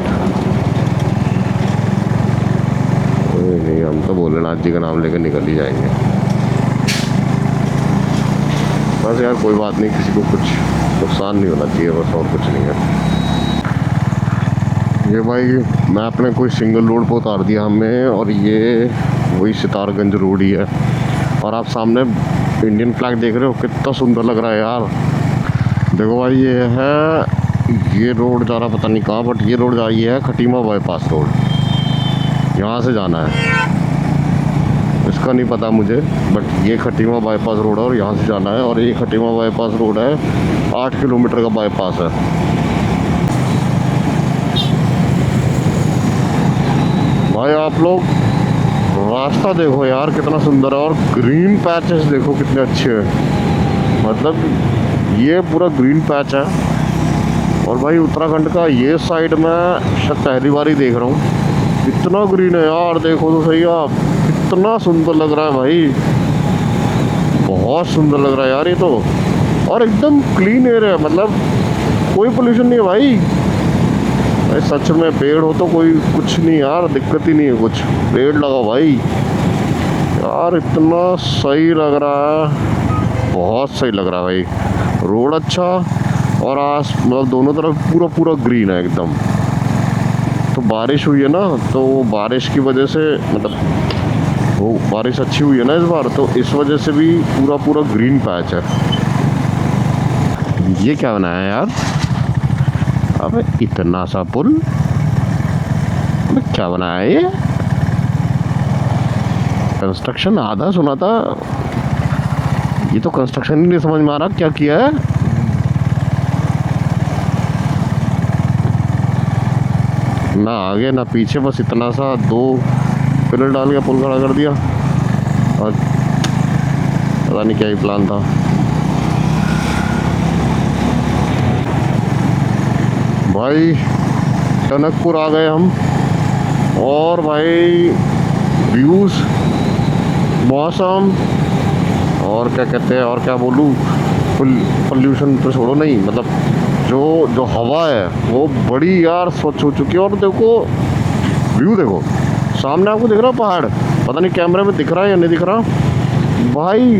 नहीं हम तो भोलेनाथ जी का नाम लेकर निकल ही जाएंगे। बस यार कोई बात नहीं, किसी को कुछ नुकसान नहीं होना चाहिए, बस और कुछ नहीं है। ये भाई मैप ने कोई सिंगल रोड पर उतार दिया हमें, और ये वही सितारगंज रोड ही है। और आप सामने इंडियन फ्लैग देख रहे हो, कितना सुंदर लग रहा है यार। देखो भाई ये है, ये रोड जा रहा पता नहीं कहाँ, बट ये रोड जा रही है खटीमा बाईपास रोड, यहाँ से जाना है। इसका नहीं पता मुझे, बट ये खटीमा बाईपास रोड है और यहाँ से जाना है। और ये खटीमा बाईपास रोड है, 8 किलोमीटर का बाईपास है। भाई आप लोग रास्ता देखो यार कितना सुंदर है, और ग्रीन पैचेस देखो कितने अच्छे हैं। मतलब ये पूरा ग्रीन पैच है। और भाई उत्तराखंड का ये साइड में शायद पहली बार ही देख रहा हूँ, इतना ग्रीन है यार। देखो तो सही आप, कितना सुंदर लग रहा है भाई, बहुत सुंदर लग रहा है यार ये तो। और एकदम क्लीन एयर है, मतलब कोई पोल्यूशन नहीं है भाई। भाई सच में पेड़ हो तो कोई कुछ नहीं यार, दिक्कत ही नहीं है कुछ। पेड़ लगाओ भाई यार, इतना सही लग रहा है, बहुत सही लग रहा है भाई। रोड अच्छा, और मतलब दोनों तरफ पूरा ग्रीन है एकदम। तो बारिश हुई है ना, तो बारिश की वजह से, मतलब वो बारिश अच्छी हुई है ना इस बार, तो इस वजह से भी पूरा ग्रीन पैच है। ये क्या बनाया है यार, अबे इतना सा पुल, अबे क्या बनाया है ये? कंस्ट्रक्शन आधा सुना था, ये तो कंस्ट्रक्शन ही नहीं समझ में आ रहा क्या किया है। ना आगे ना पीछे, बस इतना सा 2 पिलर डाल के पुल खड़ा कर दिया, और पता नहीं क्या ही प्लान था। भाई टनकपुर आ गए हम, और भाई व्यूज़, मौसम, और क्या कहते हैं, और क्या बोलूँ, पोल्यूशन तो छोड़ो नहीं, मतलब जो हवा है वो बड़ी यार स्वच्छ हो चुकी है। और देखो व्यू, देखो सामने आपको दिख रहा पहाड़, पता नहीं कैमरे में दिख रहा है या नहीं दिख रहा भाई।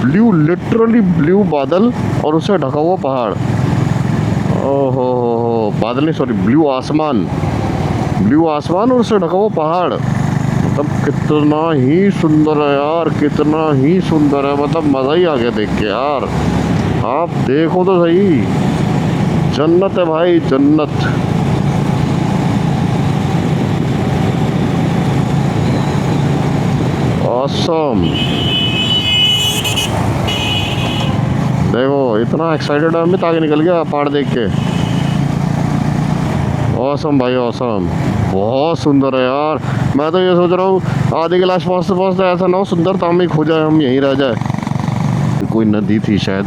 ब्लू, लिटरली ब्लू बादल और उससे ढका हुआ पहाड़। ओहो हो, बादल नहीं सॉरी, ब्लू आसमान और उससे ढका हुआ पहाड़। मतलब कितना ही सुंदर है यार, कितना ही सुंदर है, मतलब मज़ा ही आ गया देख के यार। आप देखो तो सही, जन्नत है भाई, जन्नत। ऑसम। देखो इतना एक्साइटेड है, अमित आगे निकल गया पहाड़ देख के। ऑसम भाई ऑसम, बहुत सुंदर है यार। मैं तो ये सोच रहा हूँ आधे गिलास पहुँचते ऐसा ना हो सुंदरता में खो जाए, हम यहीं रह जाए। कोई नदी थी शायद,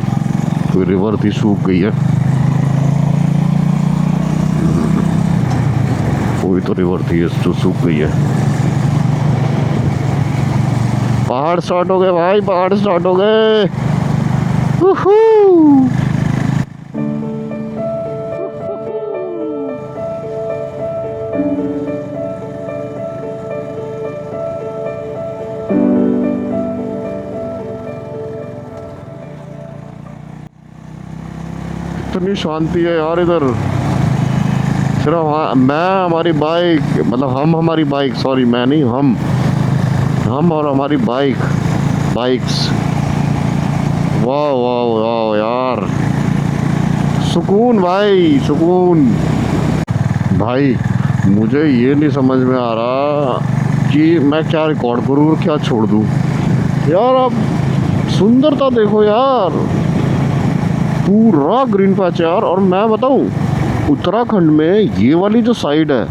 कोई रिवर थी, सूख गई है। कोई तो रिवर थी जो सूख गई है। पहाड़ स्टार्ट हो गए भाई, पहाड़ स्टार्ट हो गए। इतनी शांति है यार इधर। सिर्फ मैं, हमारी बाइक, मतलब हम हमारी बाइक, सॉरी मैं नहीं, हम और हमारी बाइक्स। वाह वाह वाह यार, सुकून भाई, सुकून। भाई मुझे ये नहीं समझ में आ रहा कि मैं क्या रिकॉर्ड करूँ और क्या छोड़ दूँ यार। आप सुंदरता देखो यार, पूरा ग्रीन पैच यार। और मैं बताऊँ, उत्तराखंड में ये वाली जो साइड है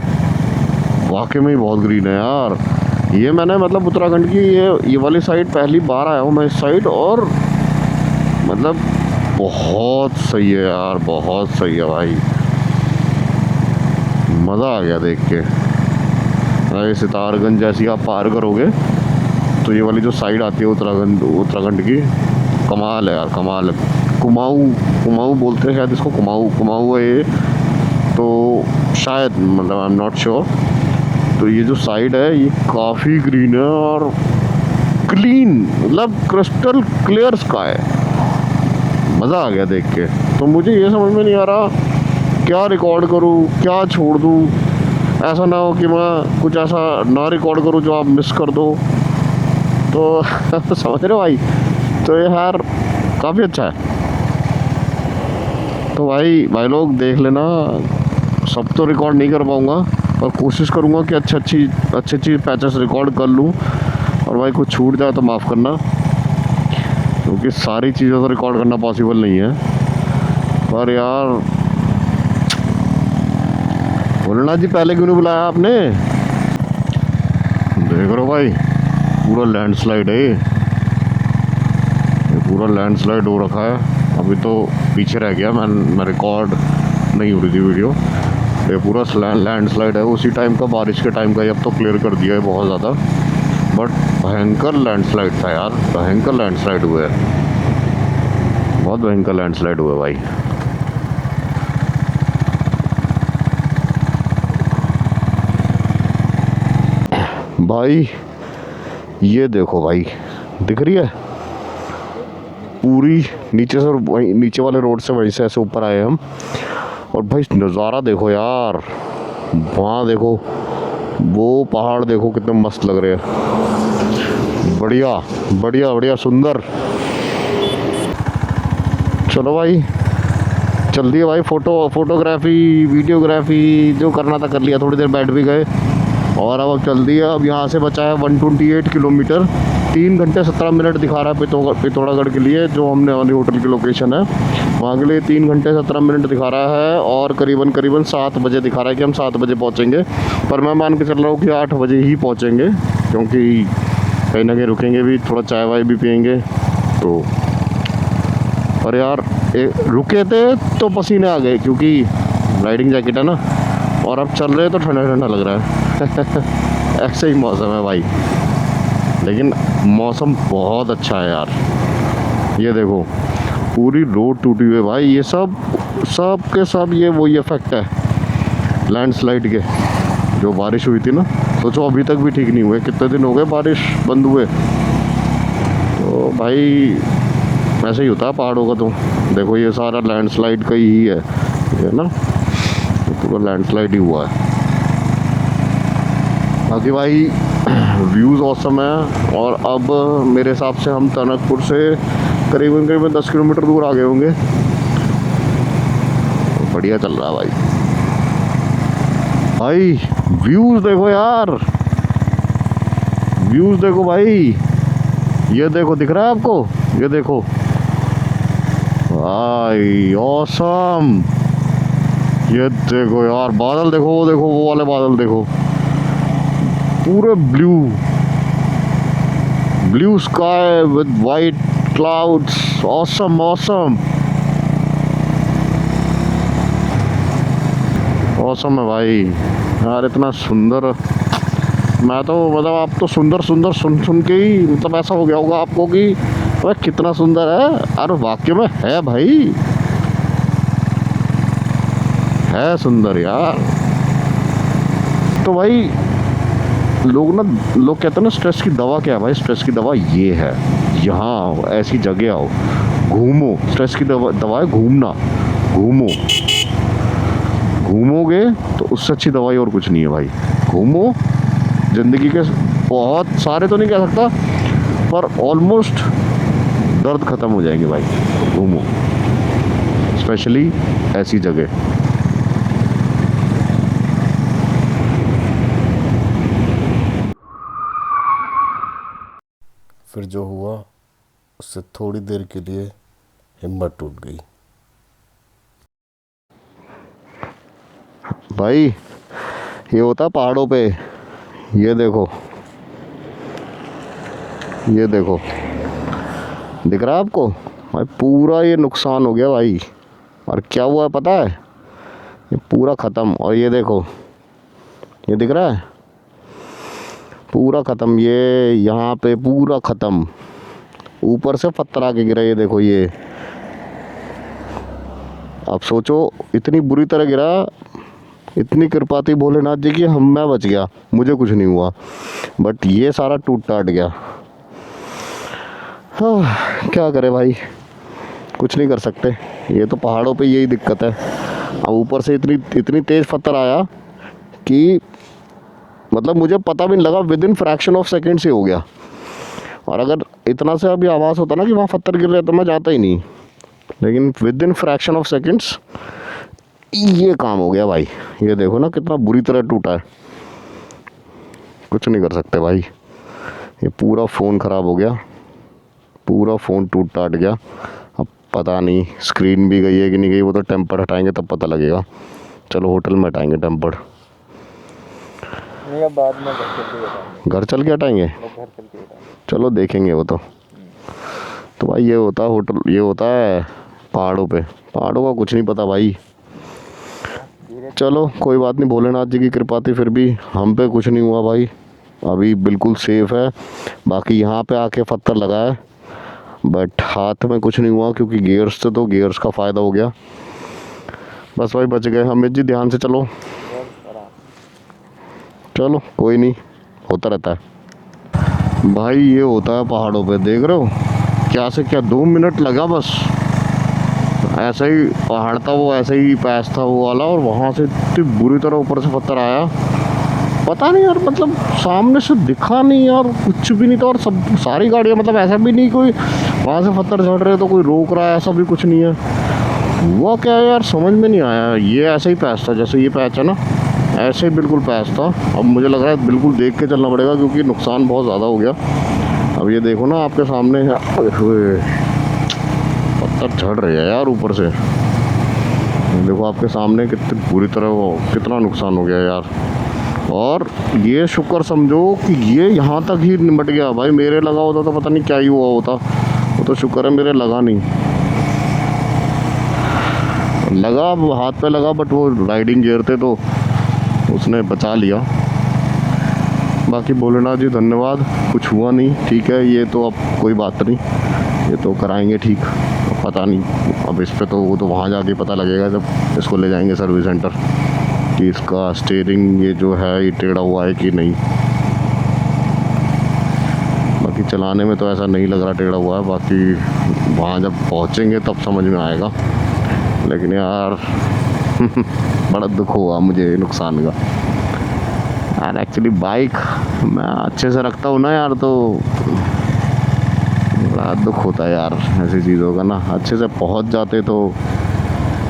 वाकई में ही बहुत ग्रीन है यार। ये मैंने मतलब उत्तराखंड की ये वाली साइड पहली बार आया हूँ मैं इस साइड, और मतलब बहुत सही है यार, बहुत सही है भाई। मज़ा आ गया देख के। ये सितारगंज जैसी आप पार करोगे तो ये वाली जो साइड आती है उत्तराखंड, उत्तराखंड की, कमाल है यार, कमाल है। कुमाऊँ, कुमाऊँ बोलते हैं शायद इसको, कुमाऊँ, कुमाऊँ है ये तो शायद, मतलब आई एम नॉट श्योर। तो ये जो साइड है ये काफ़ी ग्रीन है और क्लीन, मतलब क्रिस्टल क्लियर स्काई। मज़ा आ गया देख के। तो मुझे ये समझ में नहीं आ रहा क्या रिकॉर्ड करूँ, क्या छोड़ दूँ। ऐसा ना हो कि मैं कुछ ऐसा ना रिकॉर्ड करूँ जो आप मिस कर दो। तो समझ रहे हो भाई। तो ये यार काफ़ी अच्छा है। तो भाई भाई लोग देख लेना, सब तो रिकॉर्ड नहीं कर पाऊँगा, और कोशिश करूँगा कि अच्छी अच्छी पैचेस रिकॉर्ड कर लूँ। और भाई कुछ छूट जाए तो माफ़ करना, क्योंकि सारी चीज़ें तो रिकॉर्ड करना पॉसिबल नहीं है। पर यार बोलना जी, पहले क्यों नहीं बुलाया आपने। देख रहे हो भाई, पूरा लैंडस्लाइड है ये पूरा लैंडस्लाइड हो रखा है। अभी तो पीछे रह गया, मैं रिकॉर्ड नहीं हो रही थी वीडियो। ये पूरा लैंडस्लाइड है, उसी टाइम का, बारिश के टाइम का ही। अब तो क्लियर कर दिया है बहुत ज़्यादा, बट भयंकर लैंडस्लाइड था यार, भयंकर लैंडस्लाइड हुआ है, बहुत भयंकर लैंडस्लाइड हुआ है भाई। भाई ये देखो भाई, दिख रही है पूरी नीचे से, वहीं नीचे वाले रोड से वहीं से ऐसे ऊपर आए हम। और भाई नज़ारा देखो यार, वहाँ देखो, वो पहाड़ देखो कितने मस्त लग रहे हैं। बढ़िया बढ़िया बढ़िया, सुंदर। चलो भाई, चल दिए भाई। फोटोग्राफी वीडियोग्राफी जो करना था कर लिया, थोड़ी देर बैठ भी गए, और अब चल दिया। अब यहाँ से बचा है 128 किलोमीटर। 3 घंटे 17 मिनट दिखा रहा है पिथौरागढ़ के लिए, जो हमने वाली होटल की लोकेशन है वहाँ के लिए 3 घंटे 17 मिनट दिखा रहा है। और करीबन करीबन 7 बजे दिखा रहा है कि हम 7 बजे पहुँचेंगे। पर मैं मान के चल रहा हूँ कि 8 बजे ही पहुँचेंगे, क्योंकि कहीं ना कहीं रुकेंगे भी, थोड़ा चाय वाय भी पियेंगे तो। और यार रुके थे तो पसीने आ गए, क्योंकि राइडिंग जैकेट है ना, और अब चल रहे तो ठंडा ठंडा लग रहा है। ऐसे ही मौसम है भाई, लेकिन मौसम बहुत अच्छा है यार। ये देखो पूरी रोड टूटी हुई है भाई। ये सब के सब ये वही इफेक्ट है लैंडस्लाइड के, जो बारिश हुई थी ना। सोचो अभी तक भी ठीक नहीं हुए, कितने दिन हो गए बारिश बंद हुए। तो भाई ऐसे ही होता है पहाड़ों का। तो देखो ये सारा लैंडस्लाइड का ही है, ये ना, ये पूरा लैंडस्लाइड ही हुआ है। बाकी भाई व्यूज़ ऑसम है। और अब मेरे हिसाब से हम टनकपुर से करीबन करीबन 10 किलोमीटर दूर आ गए होंगे। तो बढ़िया चल रहा है भाई। भाई व्यूज़ देखो यार, व्यूज़ देखो भाई। ये देखो, दिख रहा है आपको, ये देखो भाई, ऑसम। ये देखो यार, बादल देखो, वो देखो, वो वाले बादल देखो, पूरे blue blue sky with white clouds. Awesome awesome awesome है भाई यार, इतना सुंदर। मैं तो मतलब आप तो सुंदर सुंदर सुन सुन के ही मतलब ऐसा हो गया होगा आपको कि भाई कितना सुंदर है। अरे वाकई में है भाई, है सुंदर यार। तो भाई लोग कहते हैं ना स्ट्रेस की दवा क्या है भाई, स्ट्रेस की दवा ये है, यहाँ आओ, ऐसी जगह आओ, घूमो। स्ट्रेस की दवा है घूमना। घूमो, घूमोगे तो उससे अच्छी दवाई और कुछ नहीं है भाई। घूमो, ज़िंदगी के बहुत सारे तो नहीं कह सकता, पर ऑलमोस्ट दर्द ख़त्म हो जाएंगे भाई। घूमो, स्पेशली ऐसी जगह। फिर जो हुआ उससे थोड़ी देर के लिए हिम्मत टूट गई भाई। ये होता पहाड़ों पे, ये देखो ये देखो, दिख रहा है आपको भाई, पूरा ये नुकसान हो गया भाई। और क्या हुआ है पता है, ये पूरा ख़त्म। और ये देखो, ये दिख रहा है पूरा ख़त्म, ये यहाँ पे पूरा ख़त्म। ऊपर से पत्थर आके गिरा, ये देखो ये। अब सोचो, इतनी बुरी तरह गिरा, इतनी कृपा थी भोलेनाथ जी की, मैं बच गया, मुझे कुछ नहीं हुआ, बट ये सारा टूट टाट गया। हाँ, क्या करे भाई, कुछ नहीं कर सकते। ये तो पहाड़ों पे यही दिक्कत है। अब ऊपर से इतनी तेज़ पत्थर आया कि मतलब मुझे पता भी नहीं लगा, with in fraction of second से हो गया। और अगर इतना से अभी आवाज़ होता ना कि वहाँ पत्थर गिर रहे तो मैं जाता ही नहीं, लेकिन with in fraction of seconds ये काम हो गया भाई। ये देखो ना कितना बुरी तरह टूटा है, कुछ नहीं कर सकते भाई। ये पूरा फ़ोन ख़राब हो गया, पूरा फ़ोन टूट टाट गया। अब पता नहीं स्क्रीन भी गई है कि नहीं गई, वो तो टेम्पर हटाएंगे तब पता लगेगा। चलो होटल में हटाएंगे टेम्पर, नहीं अब बाद में घर चल के हटाएंगे। घर चल के हटाएंगे, चलो देखेंगे वो तो भाई ये होता है होटल, ये होता है पहाड़ों पे, पहाड़ों का कुछ नहीं पता भाई। चलो कोई बात नहीं, भोलेनाथ जी की कृपा थी, फिर भी हम पे कुछ नहीं हुआ भाई, अभी बिल्कुल सेफ है। बाकी यहाँ पे आके पत्थर लगा है, बट हाथ में कुछ नहीं हुआ क्योंकि गियर्स थे, तो गियर्स का फ़ायदा हो गया। बस भाई बच गए। अमित जी ध्यान से चलो, चलो कोई नहीं, होता रहता है भाई। ये होता है पहाड़ों पे, देख रहे हो क्या से क्या, 2 मिनट लगा बस। ऐसा ही पहाड़ था वो, ऐसे ही पैस था वो वाला, और वहाँ से इतनी बुरी तरह ऊपर से पत्थर आया, पता नहीं यार, मतलब सामने से दिखा नहीं यार, कुछ भी नहीं था। और सब सारी गाड़ियाँ, मतलब ऐसा भी नहीं कोई वहाँ से पत्थर झड़ रहे तो कोई रोक रहा है, ऐसा भी कुछ नहीं है। हुआ क्या है यार समझ में नहीं आया। ये ऐसे ही पैच था, जैसे ये पैच है ना, ऐसे ही बिल्कुल पैच था। अब मुझे लग रहा है बिल्कुल देख के चलना पड़ेगा क्योंकि नुकसान बहुत ज़्यादा हो गया। अब ये देखो ना आपके सामने पत्थर झड़ रहे हैं यार ऊपर से, देखो आपके सामने कितनी बुरी तरह वो कितना नुकसान हो गया यार। और ये शुक्र समझो कि ये यहाँ तक ही निपट गया भाई, मेरे लगा होता तो पता नहीं क्या ही हुआ होता। वो तो शुक्र है मेरे लगा नहीं, लगा हाथ पे लगा, बट वो राइडिंग गियर थे तो उसने बचा लिया। बाकी भोलेनाथ जी धन्यवाद, कुछ हुआ नहीं, ठीक है। ये तो अब कोई बात नहीं, ये तो कराएंगे ठीक। पता नहीं अब इस पे तो वो तो वहाँ जाके पता लगेगा जब इसको ले जाएंगे सर्विस सेंटर कि इसका स्टीयरिंग ये जो है ये टेढ़ा हुआ है कि नहीं। बाकी चलाने में तो ऐसा नहीं लग रहा टेढ़ा हुआ है, बाकी वहाँ जब पहुँचेंगे तब समझ में आएगा। लेकिन यार बड़ा दुख हुआ मुझे नुकसान का यार। एक्चुअली बाइक मैं अच्छे से रखता हूँ ना यार, तो बड़ा दुख होता है यार ऐसी चीज़ों का ना। अच्छे से पहुँच जाते तो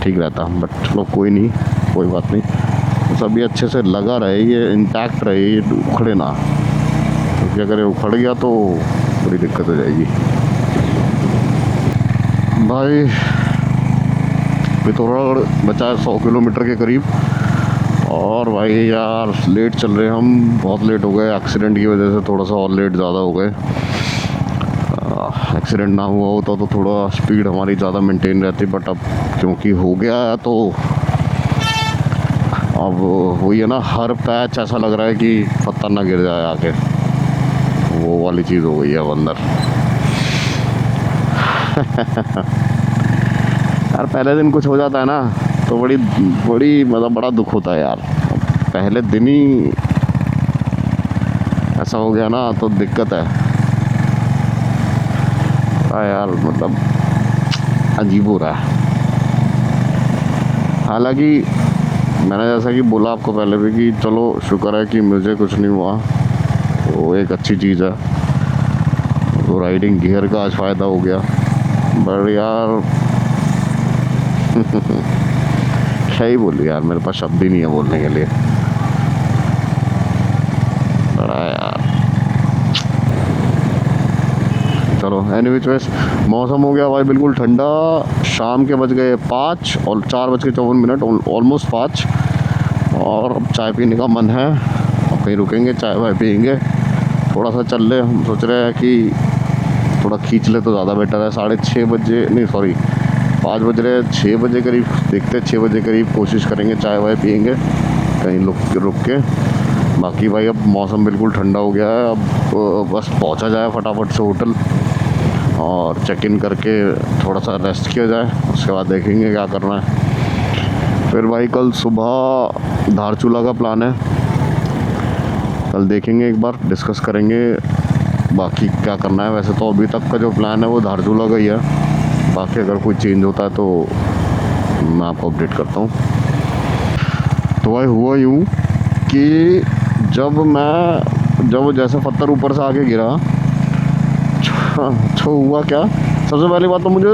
ठीक रहता, बट चलो कोई नहीं, कोई बात नहीं। बस अभी अच्छे से लगा रहे, ये इंटैक्ट रहे, ये उखड़े ना, क्योंकि अगर ये उखड़ गया तो बड़ी दिक्कत हो जाएगी भाई। पिथौरागढ़ बचा है 100 किलोमीटर के करीब, और भाई यार लेट चल रहे हैं हम, बहुत लेट हो गए। एक्सीडेंट की वजह से थोड़ा सा और लेट ज़्यादा हो गए। एक्सीडेंट ना हुआ होता तो थोड़ा स्पीड हमारी ज़्यादा मेंटेन रहती, बट अब क्योंकि हो गया है तो अब वही है ना, हर पैच ऐसा लग रहा है कि पत्थर ना गिर जाए आके, वो वाली चीज़ हो गई है अब अंदर। यार पहले दिन कुछ हो जाता है ना तो बड़ी मतलब बड़ा दुख होता है यार। पहले दिन ही ऐसा हो गया ना तो दिक्कत है। यार मतलब अजीब हो रहा है। हालांकि मैंने जैसा कि बोला आपको पहले भी कि चलो शुक्र है कि मुझे कुछ नहीं हुआ, वो एक अच्छी चीज़ है। तो राइडिंग गियर का आज फ़ायदा हो गया, बट यार क्या ही बोलूँ यार, मेरे पास शब्द ही नहीं है बोलने के लिए। बड़ा यार, चलो एनीवेज वेज मौसम हो गया भाई बिल्कुल ठंडा। शाम के बज गए 5 और 4:54, ऑलमोस्ट 5। और अब चाय पीने का मन है, अब कहीं रुकेंगे, चाय वाय पियेंगे, थोड़ा सा चल ले, हम सोच रहे हैं कि थोड़ा खींच ले तो ज़्यादा बेटर है। 6:30 बजे नहीं सॉरी 5 बज रहे, 6 बजे करीब देखते हैं, 6 बजे करीब कोशिश करेंगे, चाय वाय पियेंगे कहीं रुक के। बाकी भाई अब मौसम बिल्कुल ठंडा हो गया है, अब बस पहुंचा जाए फटाफट से होटल और चेक इन करके थोड़ा सा रेस्ट किया जाए, उसके बाद देखेंगे क्या करना है। फिर भाई कल सुबह धारचूला का प्लान है, कल देखेंगे, एक बार डिस्कस करेंगे बाकी क्या करना है। वैसे तो अभी तक का जो प्लान है वो धारचूला का ही है, बाकी अगर कोई चेंज होता है तो मैं आपको अपडेट करता हूँ। तो भाई हुआ यूँ कि जब जैसे पत्थर ऊपर से आके गिरा तो हुआ क्या, सबसे पहली बात तो मुझे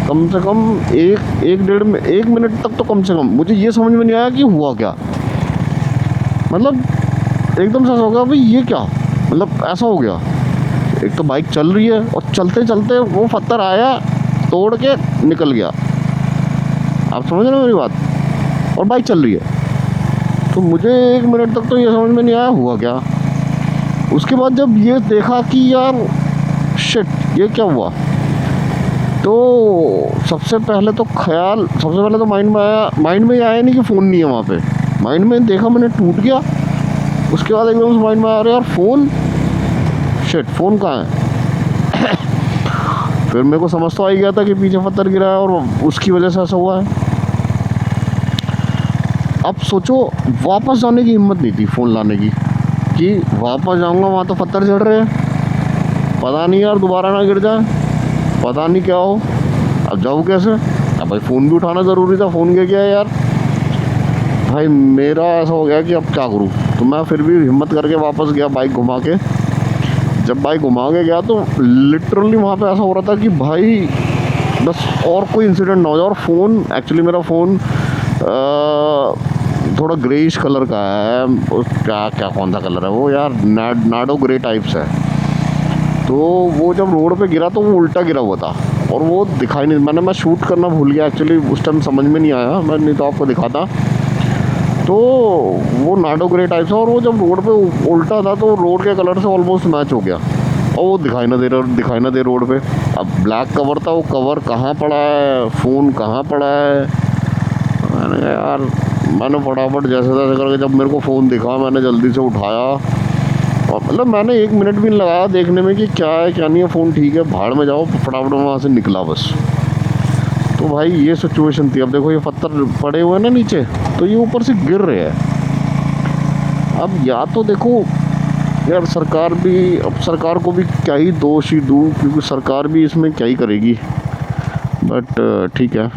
कम से कम एक मिनट तक तो कम से कम मुझे ये समझ में नहीं आया कि हुआ क्या। मतलब एकदम से ऐसा हो गया भाई ये क्या, मतलब ऐसा हो गया। एक तो बाइक चल रही है और चलते चलते वो पत्थर आया, तोड़ के निकल गया। आप समझ रहे हो मेरी बात, और बाइक चल रही है। तो मुझे एक मिनट तक तो ये समझ में नहीं आया हुआ क्या। उसके बाद जब ये देखा कि यार शिट ये क्या हुआ, तो सबसे पहले तो माइंड में आया नहीं कि फ़ोन नहीं है वहाँ पे। माइंड में देखा मैंने टूट गया, उसके बाद एकदम से माइंड में आ रहा यार फ़ोन, शिट फ़ोन कहाँ है। फिर मेरे को समझ तो आ ही गया था कि पीछे पत्थर गिरा है और उसकी वजह से ऐसा हुआ है। अब सोचो वापस जाने की हिम्मत नहीं थी फ़ोन लाने की, कि वापस जाऊंगा वहाँ तो पत्थर चढ़ रहे हैं, पता नहीं यार दोबारा ना गिर जाए, पता नहीं क्या हो, अब जाऊँ कैसे। अब भाई फ़ोन भी उठाना ज़रूरी था, फ़ोन गया यार। भाई मेरा ऐसा हो गया कि अब क्या करूँ। तो मैं फिर भी हिम्मत करके वापस गया बाइक घुमा के। जब बाइक घुमा के गया तो लिटरली वहाँ पे ऐसा हो रहा था कि भाई बस और कोई इंसिडेंट ना हो जाए। और फ़ोन एक्चुअली मेरा फ़ोन थोड़ा ग्रेइश कलर का है, क्या कौन सा कलर है वो यार, नाडो ग्रे टाइप्स है। तो वो जब रोड पे गिरा तो वो उल्टा गिरा हुआ था और वो दिखाई नहीं, मैं शूट करना भूल गया एक्चुअली, उस टाइम समझ में नहीं आया, मैं नहीं तो आपको दिखाता। तो वो नाडो ग्रे टाइप्स है और वो जब रोड पे उल्टा था तो रोड के कलर से ऑलमोस्ट मैच हो गया और वो दिखाई ना दे रोड पे। अब ब्लैक कवर था, वो कवर कहाँ पड़ा है, फ़ोन कहाँ पड़ा है। मैंने कहा यार, मैंने फटाफट जैसे तैसे करके जब मेरे को फ़ोन दिखा मैंने जल्दी से उठाया और मतलब मैंने 1 मिनट भी नहीं लगाया देखने में कि क्या है क्या नहीं है, फ़ोन ठीक है, भाड़ में जाओ, फटाफट वहाँ से निकला बस। तो भाई ये सिचुएशन थी। अब देखो ये पत्थर पड़े हुए हैं ना नीचे, तो ये ऊपर से गिर रहे हैं। अब या तो देखो यार सरकार को भी क्या ही दोष ही दूँ, क्योंकि सरकार भी इसमें क्या ही करेगी, बट ठीक है।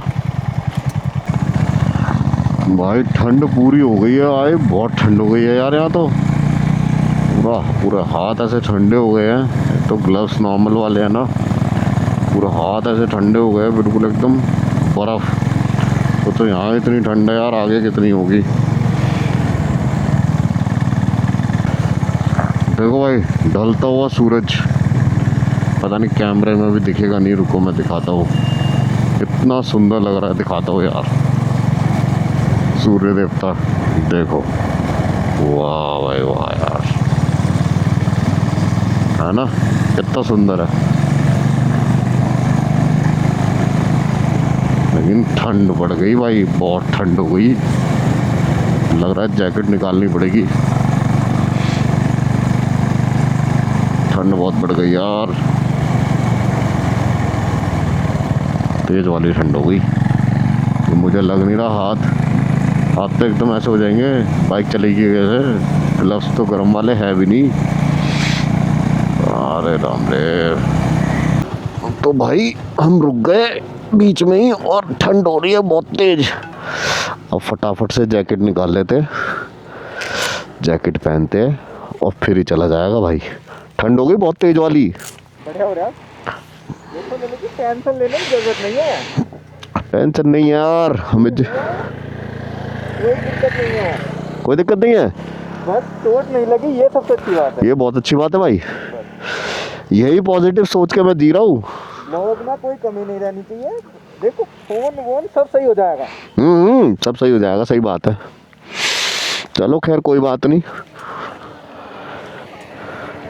भाई ठंड पूरी हो गई है, आए बहुत ठंड हो गई है यार, यहाँ तो पूरा हाथ ऐसे ठंडे हो गए हैं। तो ग्लव्स नॉर्मल वाले हैं ना, पूरा हाथ ऐसे ठंडे हो गए बिल्कुल एकदम बर्फ़। तो यहाँ इतनी ठंड है यार, आगे कितनी होगी। देखो भाई ढलता हुआ सूरज, पता नहीं कैमरे में भी दिखेगा नहीं, रुको मैं दिखाता हूँ, इतना सुंदर लग रहा है, दिखाता हूँ यार। सूर्य देवता देखो, वाह भाई वाह यार, है ना, कितना सुंदर है। लेकिन ठंड बढ़ गई भाई, बहुत ठंड हो गई, लग रहा है जैकेट निकालनी पड़ेगी, ठंड बहुत बढ़ गई यार, तेज वाली ठंड हो गई। तो मुझे लग नहीं रहा हाथ तो एकदम ऐसे हो जाएंगे, बाइक चलेगी कैसे, ग्लव्स तो गर्म वाले है भी नहीं। अरे राम रे। तो भाई हम रुक गए बीच में ही और ठंड हो रही है बहुत तेज। अब फटाफट से जैकेट निकाल लेते, जैकेट पहनते हैं और फिर ही चला जाएगा भाई, ठंड हो गई बहुत तेज वाली। बढ़िया हो रहा है, देखो लेने की टेंशन लेने की जरूरत नहीं है। टेंशन नहीं है यार, हमें कोई दिक्कत नहीं है, कोई दिक्कत नहीं है, बस चोट नहीं लगी, ये सबसे अच्छी बात है। ये बहुत अच्छी बात है भाई, यही पॉजिटिव सोच के मैं जी रहा हूँ। लोग ना कोई कमी नहीं रहनी चाहिए, देखो फोन वोन सब सही हो जाएगा। सब सही हो जाएगा, सही बात है। चलो खैर कोई बात नहीं,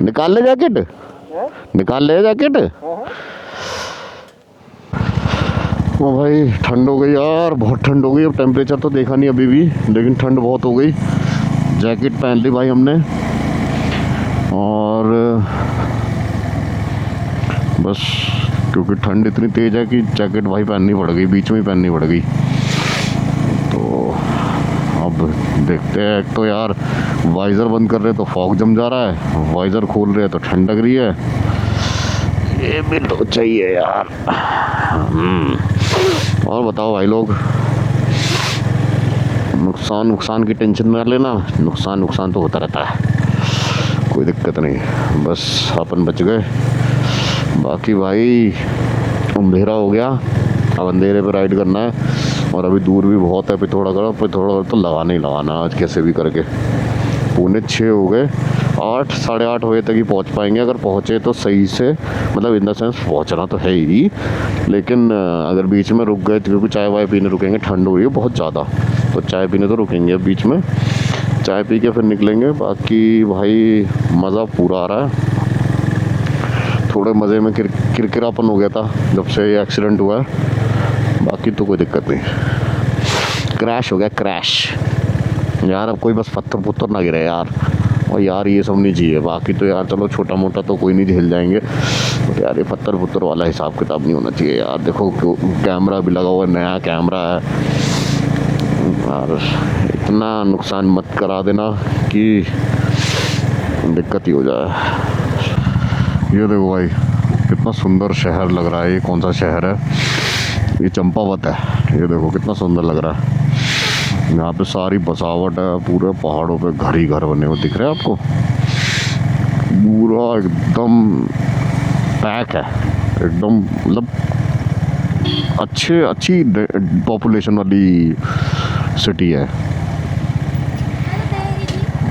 निकाल ले जैकेट, हैं? निकाल ले जैकेट। हाँ। ओ भाई ठंड हो गई यार, बहुत ठंड हो गई। अब टेम्परेचर तो देखा नहीं अभी भी, लेकिन ठंड बहुत हो गई। जैकेट पहन ली भाई हमने, और बस क्योंकि ठंड इतनी तेज़ है कि जैकेट भाई पहननी पड़ गई, बीच में ही पहननी पड़ गई। तो अब देखते हैं। एक तो यार वाइज़र बंद कर रहे तो फॉग जम जा रहा है, वाइज़र खोल रहे तो ठंड लग रही है। ये भी तो चाहिए यार। और बताओ भाई लोग, नुकसान की टेंशन ना लेना, नुकसान तो होता रहता है, कोई दिक्कत नहीं, बस अपन बच गए। बाकी भाई अंधेरा हो गया, अब अंधेरे पे राइड करना है, और अभी दूर भी बहुत है। पिथौरागढ़ तो लगाना ही लगाना आज कैसे भी करके। 5:45 हो गए, 8 साढ़े 8 बजे तक ही पहुंच पाएंगे, अगर पहुंचे तो सही से, मतलब इन द सेंस पहुंचना तो है ही, लेकिन अगर बीच में रुक गए, क्योंकि चाय वाय पीने रुकेंगे, ठंड हो रही है बहुत ज़्यादा, तो चाय पीने तो रुकेंगे बीच में, चाय पी के फिर निकलेंगे। बाकी भाई मज़ा पूरा आ रहा है। थोड़े मज़े में किरकिरापन हो गया था जब से ये एक्सीडेंट हुआ है, बाकी तो कोई दिक्कत नहीं। क्रैश हो गया, क्रैश यार। अब कोई बस पत्थर ना गिरे यार, और यार ये सब नहीं चाहिए। बाकी तो यार चलो छोटा मोटा तो कोई नहीं झेल जाएंगे, तो यार ये पत्थर वाला हिसाब किताब नहीं होना चाहिए यार। देखो कैमरा भी लगा हुआ है, नया कैमरा है, और इतना नुकसान मत करा देना कि दिक्कत ही हो जाए। ये देखो भाई कितना सुंदर शहर लग रहा है। ये कौन सा शहर है? ये चंपावत है। ये देखो कितना सुंदर लग रहा है। यहाँ पे सारी बसावट है, पूरे पहाड़ों पे घर ही घर बने हुए दिख रहे हैं आपको। पूरा एकदम पैक है, एकदम मतलब अच्छी पॉपुलेशन वाली सिटी है,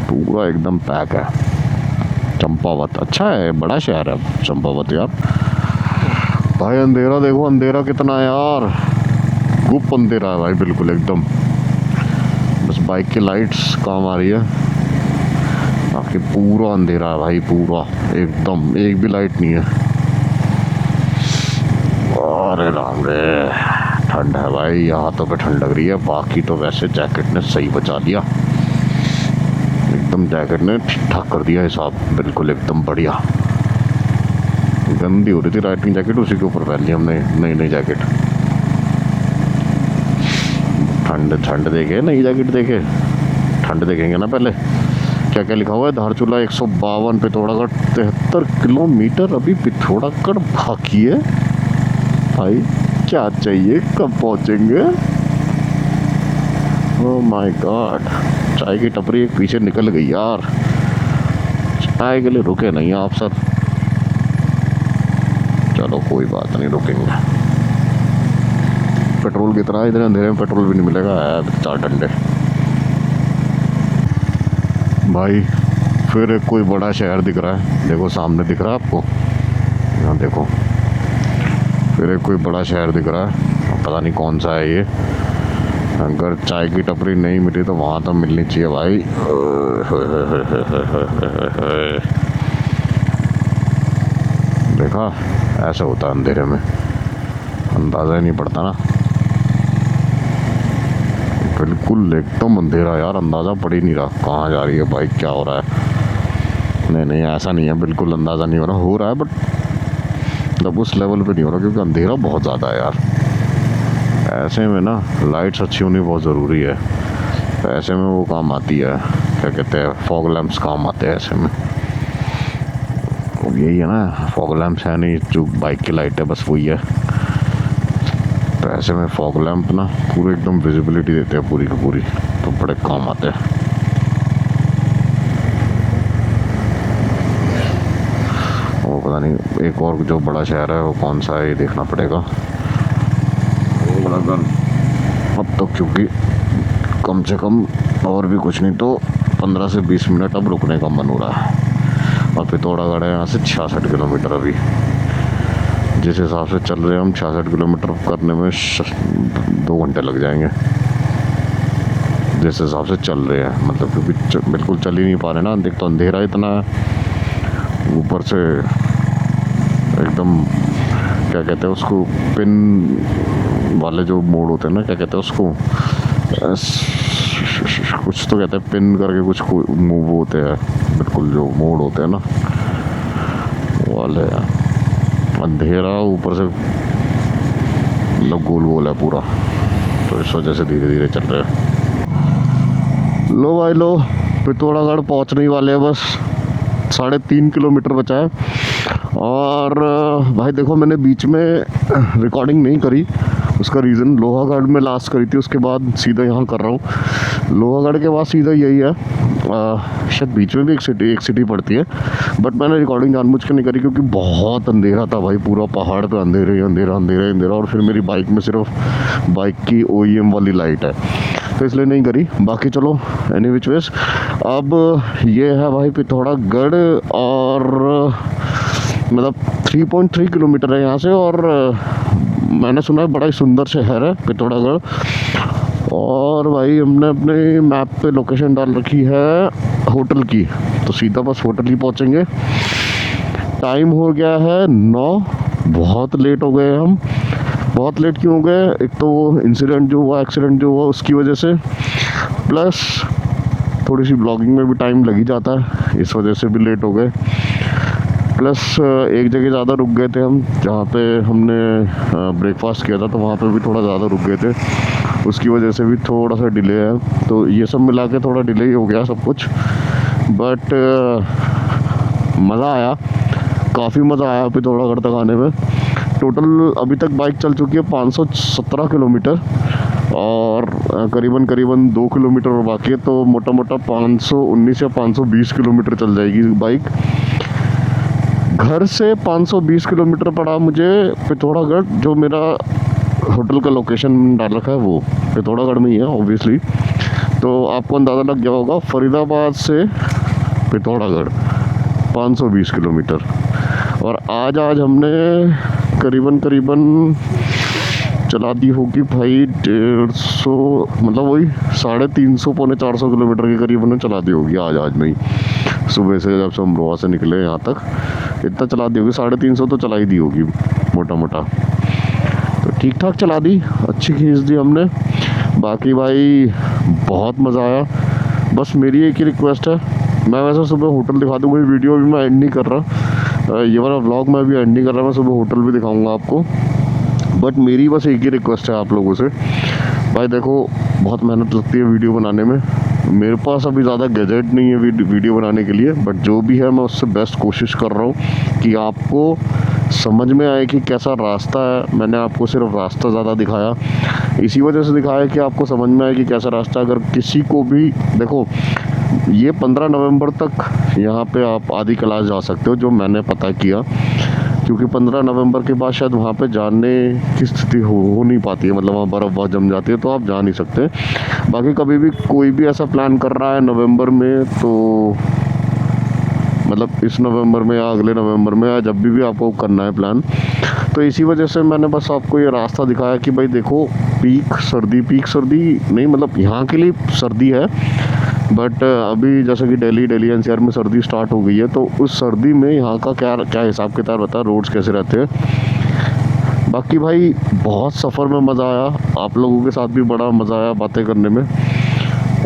पूरा एकदम पैक है। चंपावत अच्छा है, बड़ा शहर है चंपावत यार। भाई अंधेरा देखो, अंधेरा कितना है यार, गुप अंधेरा है भाई, बिल्कुल एकदम। बस बाइक की लाइट्स काम आ रही है, बाकी पूरा अंधेरा है भाई, पूरा एकदम, एक भी लाइट नहीं है। अरे राम रे, ठंड है भाई, यहाँ तो पे ठंड लग रही है। बाकी तो वैसे जैकेट ने सही बचा लिया, एकदम जैकेट ने ठीक ठाक कर दिया हिसाब, बिल्कुल एकदम बढ़िया। गंदी हो रही थी राइडिंग जैकेट, उसी के ऊपर पहन ली हमने नई जैकेट। ठंड देखे, नई जैकेट देखे, ठंड देखेंगे ना पहले। क्या क्या लिखा हुआ है? धारचूला 152, पिथौरागढ़ 73 किलोमीटर। अभी पिथौरागढ़ बाकी है भाई, क्या चाहिए, कब पहुंचेंगे? ओह माय गॉड, चाय की टपरी एक पीछे निकल गई यार, चाय के लिए रुके नहीं आप सर। चलो कोई बात नहीं, रुकेंगे। पेट्रोल कितना है? इधर अंधेरे में पेट्रोल भी नहीं मिलेगा यार, 4 डंडे। भाई फिर एक कोई बड़ा शहर दिख रहा है, देखो सामने दिख रहा है आपको, यहाँ देखो, फिर एक कोई बड़ा शहर दिख रहा है, पता नहीं कौन सा है ये। अगर चाय की टपरी नहीं मिली तो वहाँ तो मिलनी चाहिए भाई। देखा, ऐसा होता है अंधेरे में, अंदाज़ा ही नहीं पड़ता ना। बिल्कुल एकदम अंधेरा यार, अंदाज़ा पड़ ही नहीं रहा कहाँ जा रही है बाइक, क्या हो रहा है। नहीं ऐसा नहीं है, बिल्कुल अंदाज़ा नहीं हो रहा है, बट मतलब उस लेवल पे नहीं हो रहा, क्योंकि अंधेरा बहुत ज़्यादा है यार। ऐसे में ना लाइट्स अच्छी होनी बहुत ज़रूरी है। ऐसे में वो काम आती है, क्या कहते हैं, फॉग लैंप्स काम आते हैं ऐसे में। तो यही है ना, फॉग लैंप्स है नहीं, जो बाइक की लाइट है बस वही है। तो ऐसे में फॉग लैंप ना पूरे एकदम विजिबिलिटी देते हैं पूरी की पूरी, तो बड़े काम आते हैं। वो पता नहीं एक और जो बड़ा शहर है वो कौन सा है, ये देखना पड़ेगा। अब तो क्योंकि कम से कम और भी कुछ नहीं तो 15 से 20 मिनट अब रुकने का मन हो रहा है। और पिथौरागढ़ है यहाँ से 66 किलोमीटर। अभी जिस हिसाब से चल रहे हैं हम, 66 किलोमीटर करने में 2 घंटे लग जाएंगे, जिस हिसाब से चल रहे हैं। मतलब क्योंकि बिल्कुल चल ही नहीं पा रहे ना, देख तो अंधेरा इतना है, ऊपर से एकदम क्या कहते हैं उसको, पिन वाले जो मोड़ होते हैं ना, क्या कहते हैं उसको, कुछ तो कहते हैं पिन करके कुछ मूव होते हैं, बिल्कुल जो मोड़ होते हैं ना वाले। अंधेरा ऊपर से मतलब गोल गोल है पूरा, तो इस वजह से धीरे धीरे चल रहे हैं। लो भाई लो, पिथौरागढ़ पहुंचने वाले हैं, बस 3.5 किलोमीटर बचा है। और भाई देखो, मैंने बीच में रिकॉर्डिंग नहीं करी, उसका रीज़न लोहागढ़ में लास्ट करी थी, उसके बाद सीधा यहाँ कर रहा हूँ। लोहागढ़ के बाद सीधा यही है, शायद बीच में भी एक सिटी पड़ती है, बट मैंने रिकॉर्डिंग जानबूझ के नहीं करी क्योंकि बहुत अंधेरा था भाई, पूरा पहाड़ पे अंधेरा अंधेरा अंधेरा अंधेरा, और फिर मेरी बाइक में सिर्फ बाइक की OEM वाली लाइट है, तो इसलिए नहीं करी। बाकी चलो एनी विच वेज, अब ये है भाई पिथौरागढ़, और मतलब 3.3 किलोमीटर है यहाँ से, और मैंने सुना है बड़ा ही सुंदर शहर है पिथौरागढ़। और भाई हमने अपने मैप पे लोकेशन डाल रखी है होटल की, तो सीधा बस होटल ही पहुँचेंगे। टाइम हो गया है 9, बहुत लेट हो गए हम। बहुत लेट क्यों हो गए, एक तो वो इंसिडेंट जो हुआ, एक्सीडेंट जो हुआ उसकी वजह से, प्लस थोड़ी सी ब्लॉगिंग में भी टाइम लग ही जाता है, इस वजह से भी लेट हो गए। प्लस एक जगह ज़्यादा रुक गए थे हम, जहाँ पे हमने ब्रेकफास्ट किया था, तो वहाँ पे भी थोड़ा ज़्यादा रुक गए थे, उसकी वजह से भी थोड़ा सा डिले है। तो ये सब मिला के थोड़ा डिले ही हो गया सब कुछ, बट मज़ा आया, काफ़ी मज़ा आया पिथौरागढ़ तक आने में। टोटल अभी तक बाइक चल चुकी है 517 किलोमीटर, और करीबन 2 किलोमीटर और बाकी है, तो मोटा मोटा 519 या 520 किलोमीटर चल जाएगी बाइक। घर से 520 किलोमीटर पड़ा मुझे पिथौरागढ़, जो मेरा होटल का लोकेशन डाल रखा है वो पिथौरागढ़ में ही है ऑब्वियसली, तो आपको अंदाज़ा लग गया होगा। फरीदाबाद से पिथौरागढ़ 520 किलोमीटर, और आज हमने करीबन चला दी होगी भाई 150, मतलब वही 350 पौने 400 किलोमीटर के करीब हमने चला दी होगी आज में ही। सुबह से जब से हम रोहा से निकले यहाँ तक इतना चला दी होगी, 350 तो चला ही दी होगी मोटा मोटा, तो ठीक ठाक चला दी, अच्छी खींच दी हमने। बाकी भाई बहुत मज़ा आया। बस मेरी एक ही रिक्वेस्ट है, मैं वैसे सुबह होटल दिखा दूँगा, वीडियो भी मैं एंड नहीं कर रहा, ये वाला व्लॉग मैं भी एंड नहीं कर रहा, मैं सुबह होटल भी दिखाऊंगा आपको। बट मेरी बस एक ही रिक्वेस्ट है आप लोगों से, भाई देखो बहुत मेहनत लगती है वीडियो बनाने में, मेरे पास अभी ज़्यादा गैजेट नहीं है वीडियो बनाने के लिए, बट जो भी है मैं उससे बेस्ट कोशिश कर रहा हूँ कि आपको समझ में आए कि कैसा रास्ता है। मैंने आपको सिर्फ रास्ता ज़्यादा दिखाया, इसी वजह से दिखाया कि आपको समझ में आए कि कैसा रास्ता। अगर किसी को भी देखो, ये 15 नवंबर तक यहाँ पे आप आदि कैलाश जा सकते हो, जो मैंने पता किया, क्योंकि 15 नवंबर के बाद शायद वहाँ पे जाने की स्थिति हो नहीं पाती है, मतलब वहाँ बर्फ़ बहुत जम जाती है, तो आप जा नहीं सकते। बाकी कभी भी कोई भी ऐसा प्लान कर रहा है नवंबर में, तो मतलब इस नवंबर में या अगले नवंबर में या जब भी आपको करना है प्लान, तो इसी वजह से मैंने बस आपको ये रास्ता दिखाया कि भाई देखो पीक सर्दी नहीं, मतलब यहाँ के लिए सर्दी है, बट अभी जैसे कि दिल्ली NCR में सर्दी स्टार्ट हो गई है, तो उस सर्दी में यहाँ का क्या हिसाब किताब रहता है, रोड्स कैसे रहते हैं। बाकी भाई बहुत सफ़र में मज़ा आया, आप लोगों के साथ भी बड़ा मज़ा आया बातें करने में।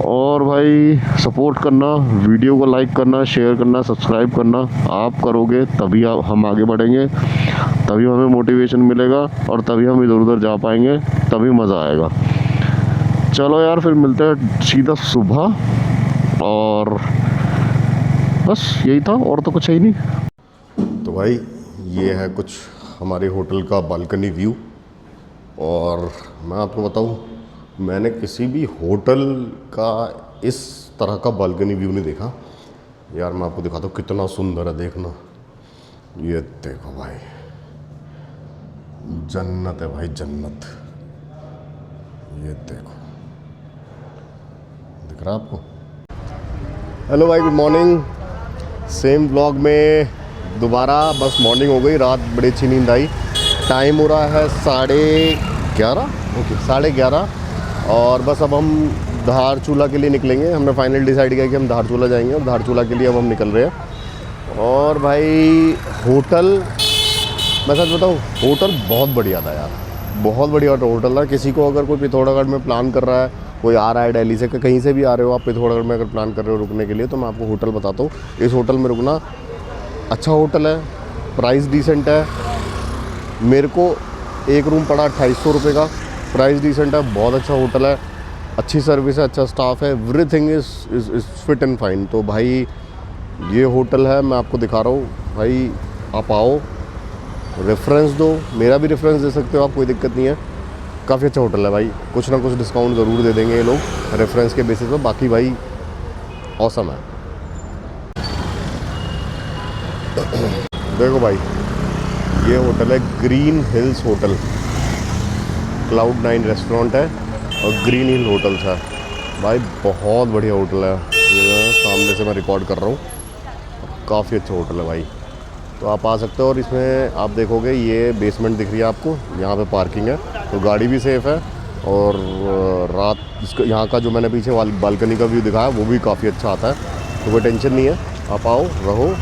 और भाई सपोर्ट करना, वीडियो को लाइक करना, शेयर करना, सब्सक्राइब करना, आप करोगे तभी हम आगे बढ़ेंगे, तभी हमें मोटिवेशन मिलेगा, और तभी हम इधर उधर जा पाएंगे, तभी मज़ा आएगा। चलो यार, फिर मिलते हैं सीधा सुबह, और बस यही था, और तो कुछ है ही नहीं। तो भाई ये है कुछ हमारे होटल का बालकनी व्यू, और मैं आपको बताऊं, मैंने किसी भी होटल का इस तरह का बालकनी व्यू नहीं देखा यार। मैं आपको दिखाता हूँ कितना सुंदर है, देखना, ये देखो भाई, जन्नत है भाई, जन्नत। ये देखो, दिख रहा है आपको? हेलो भाई, गुड मॉर्निंग। सेम ब्लॉग में दोबारा, बस मॉर्निंग हो गई, रात बड़ी अच्छी नींद आई। टाइम हो रहा है 11:30, ओके 11:30, और बस अब हम धारचूला के लिए निकलेंगे। हमने फाइनल डिसाइड किया कि हम धारचूला जाएंगे, और धारचूला के लिए अब हम निकल रहे हैं। और भाई होटल, मैं सच बताऊँ, होटल बहुत बढ़िया था यार, बहुत बढ़िया होटल था। किसी को अगर कोई पिथौरागढ़ में प्लान कर रहा है, कोई आ रहा है दिल्ली से, कहीं से भी आ रहे हो आप पिथौरागढ़ में अगर प्लान कर रहे हो रुकने के लिए, तो मैं आपको होटल बताता हूँ। इस होटल में रुकना, अच्छा होटल है, प्राइस डिसेंट है। मेरे को एक रूम पड़ा 2800 रुपये का, प्राइस डिसेंट है, बहुत अच्छा होटल है, अच्छी सर्विस है, अच्छा स्टाफ है, everything is fit and fine. तो भाई ये होटल है, मैं आपको दिखा रहा हूँ भाई, आप आओ, रेफरेंस दो, मेरा भी रेफरेंस दे सकते हो आप, कोई दिक्कत नहीं है। काफ़ी अच्छा होटल है भाई, कुछ ना कुछ डिस्काउंट ज़रूर दे देंगे ये लोग रेफरेंस के बेसिस पे। बाकी भाई ऑसम है। देखो भाई, ये होटल है green hills hotel, cloud 9 restaurant है और ग्रीन हिल होटल्स है भाई, बहुत बढ़िया होटल है। ये सामने से मैं रिकॉर्ड कर रहा हूँ, काफ़ी अच्छा होटल है भाई, तो आप आ सकते हो। और इसमें आप देखोगे ये बेसमेंट दिख रही है आपको, यहाँ पे पार्किंग है, तो गाड़ी भी सेफ़ है। और रात इसका यहाँ का जो मैंने पीछे बालकनी का व्यू दिखाया वो भी काफ़ी अच्छा आता है, तो कोई टेंशन नहीं है, आप आओ रहो।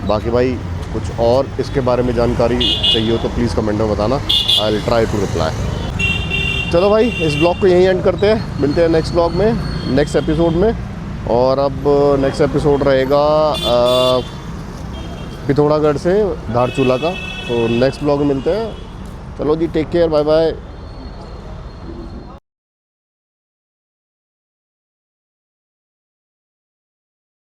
बाकी भाई कुछ और इसके बारे में जानकारी चाहिए हो तो प्लीज़ कमेंट में बताना, I will try to reply. चलो भाई, इस ब्लॉग को यहीं एंड करते हैं, मिलते हैं नेक्स्ट ब्लॉग में, नेक्स्ट एपिसोड में। और अब नेक्स्ट एपिसोड रहेगा पिथौरागढ़ से धारचूला का, तो नेक्स्ट ब्लॉग में मिलते हैं। चलो जी, टेक केयर, बाय बाय।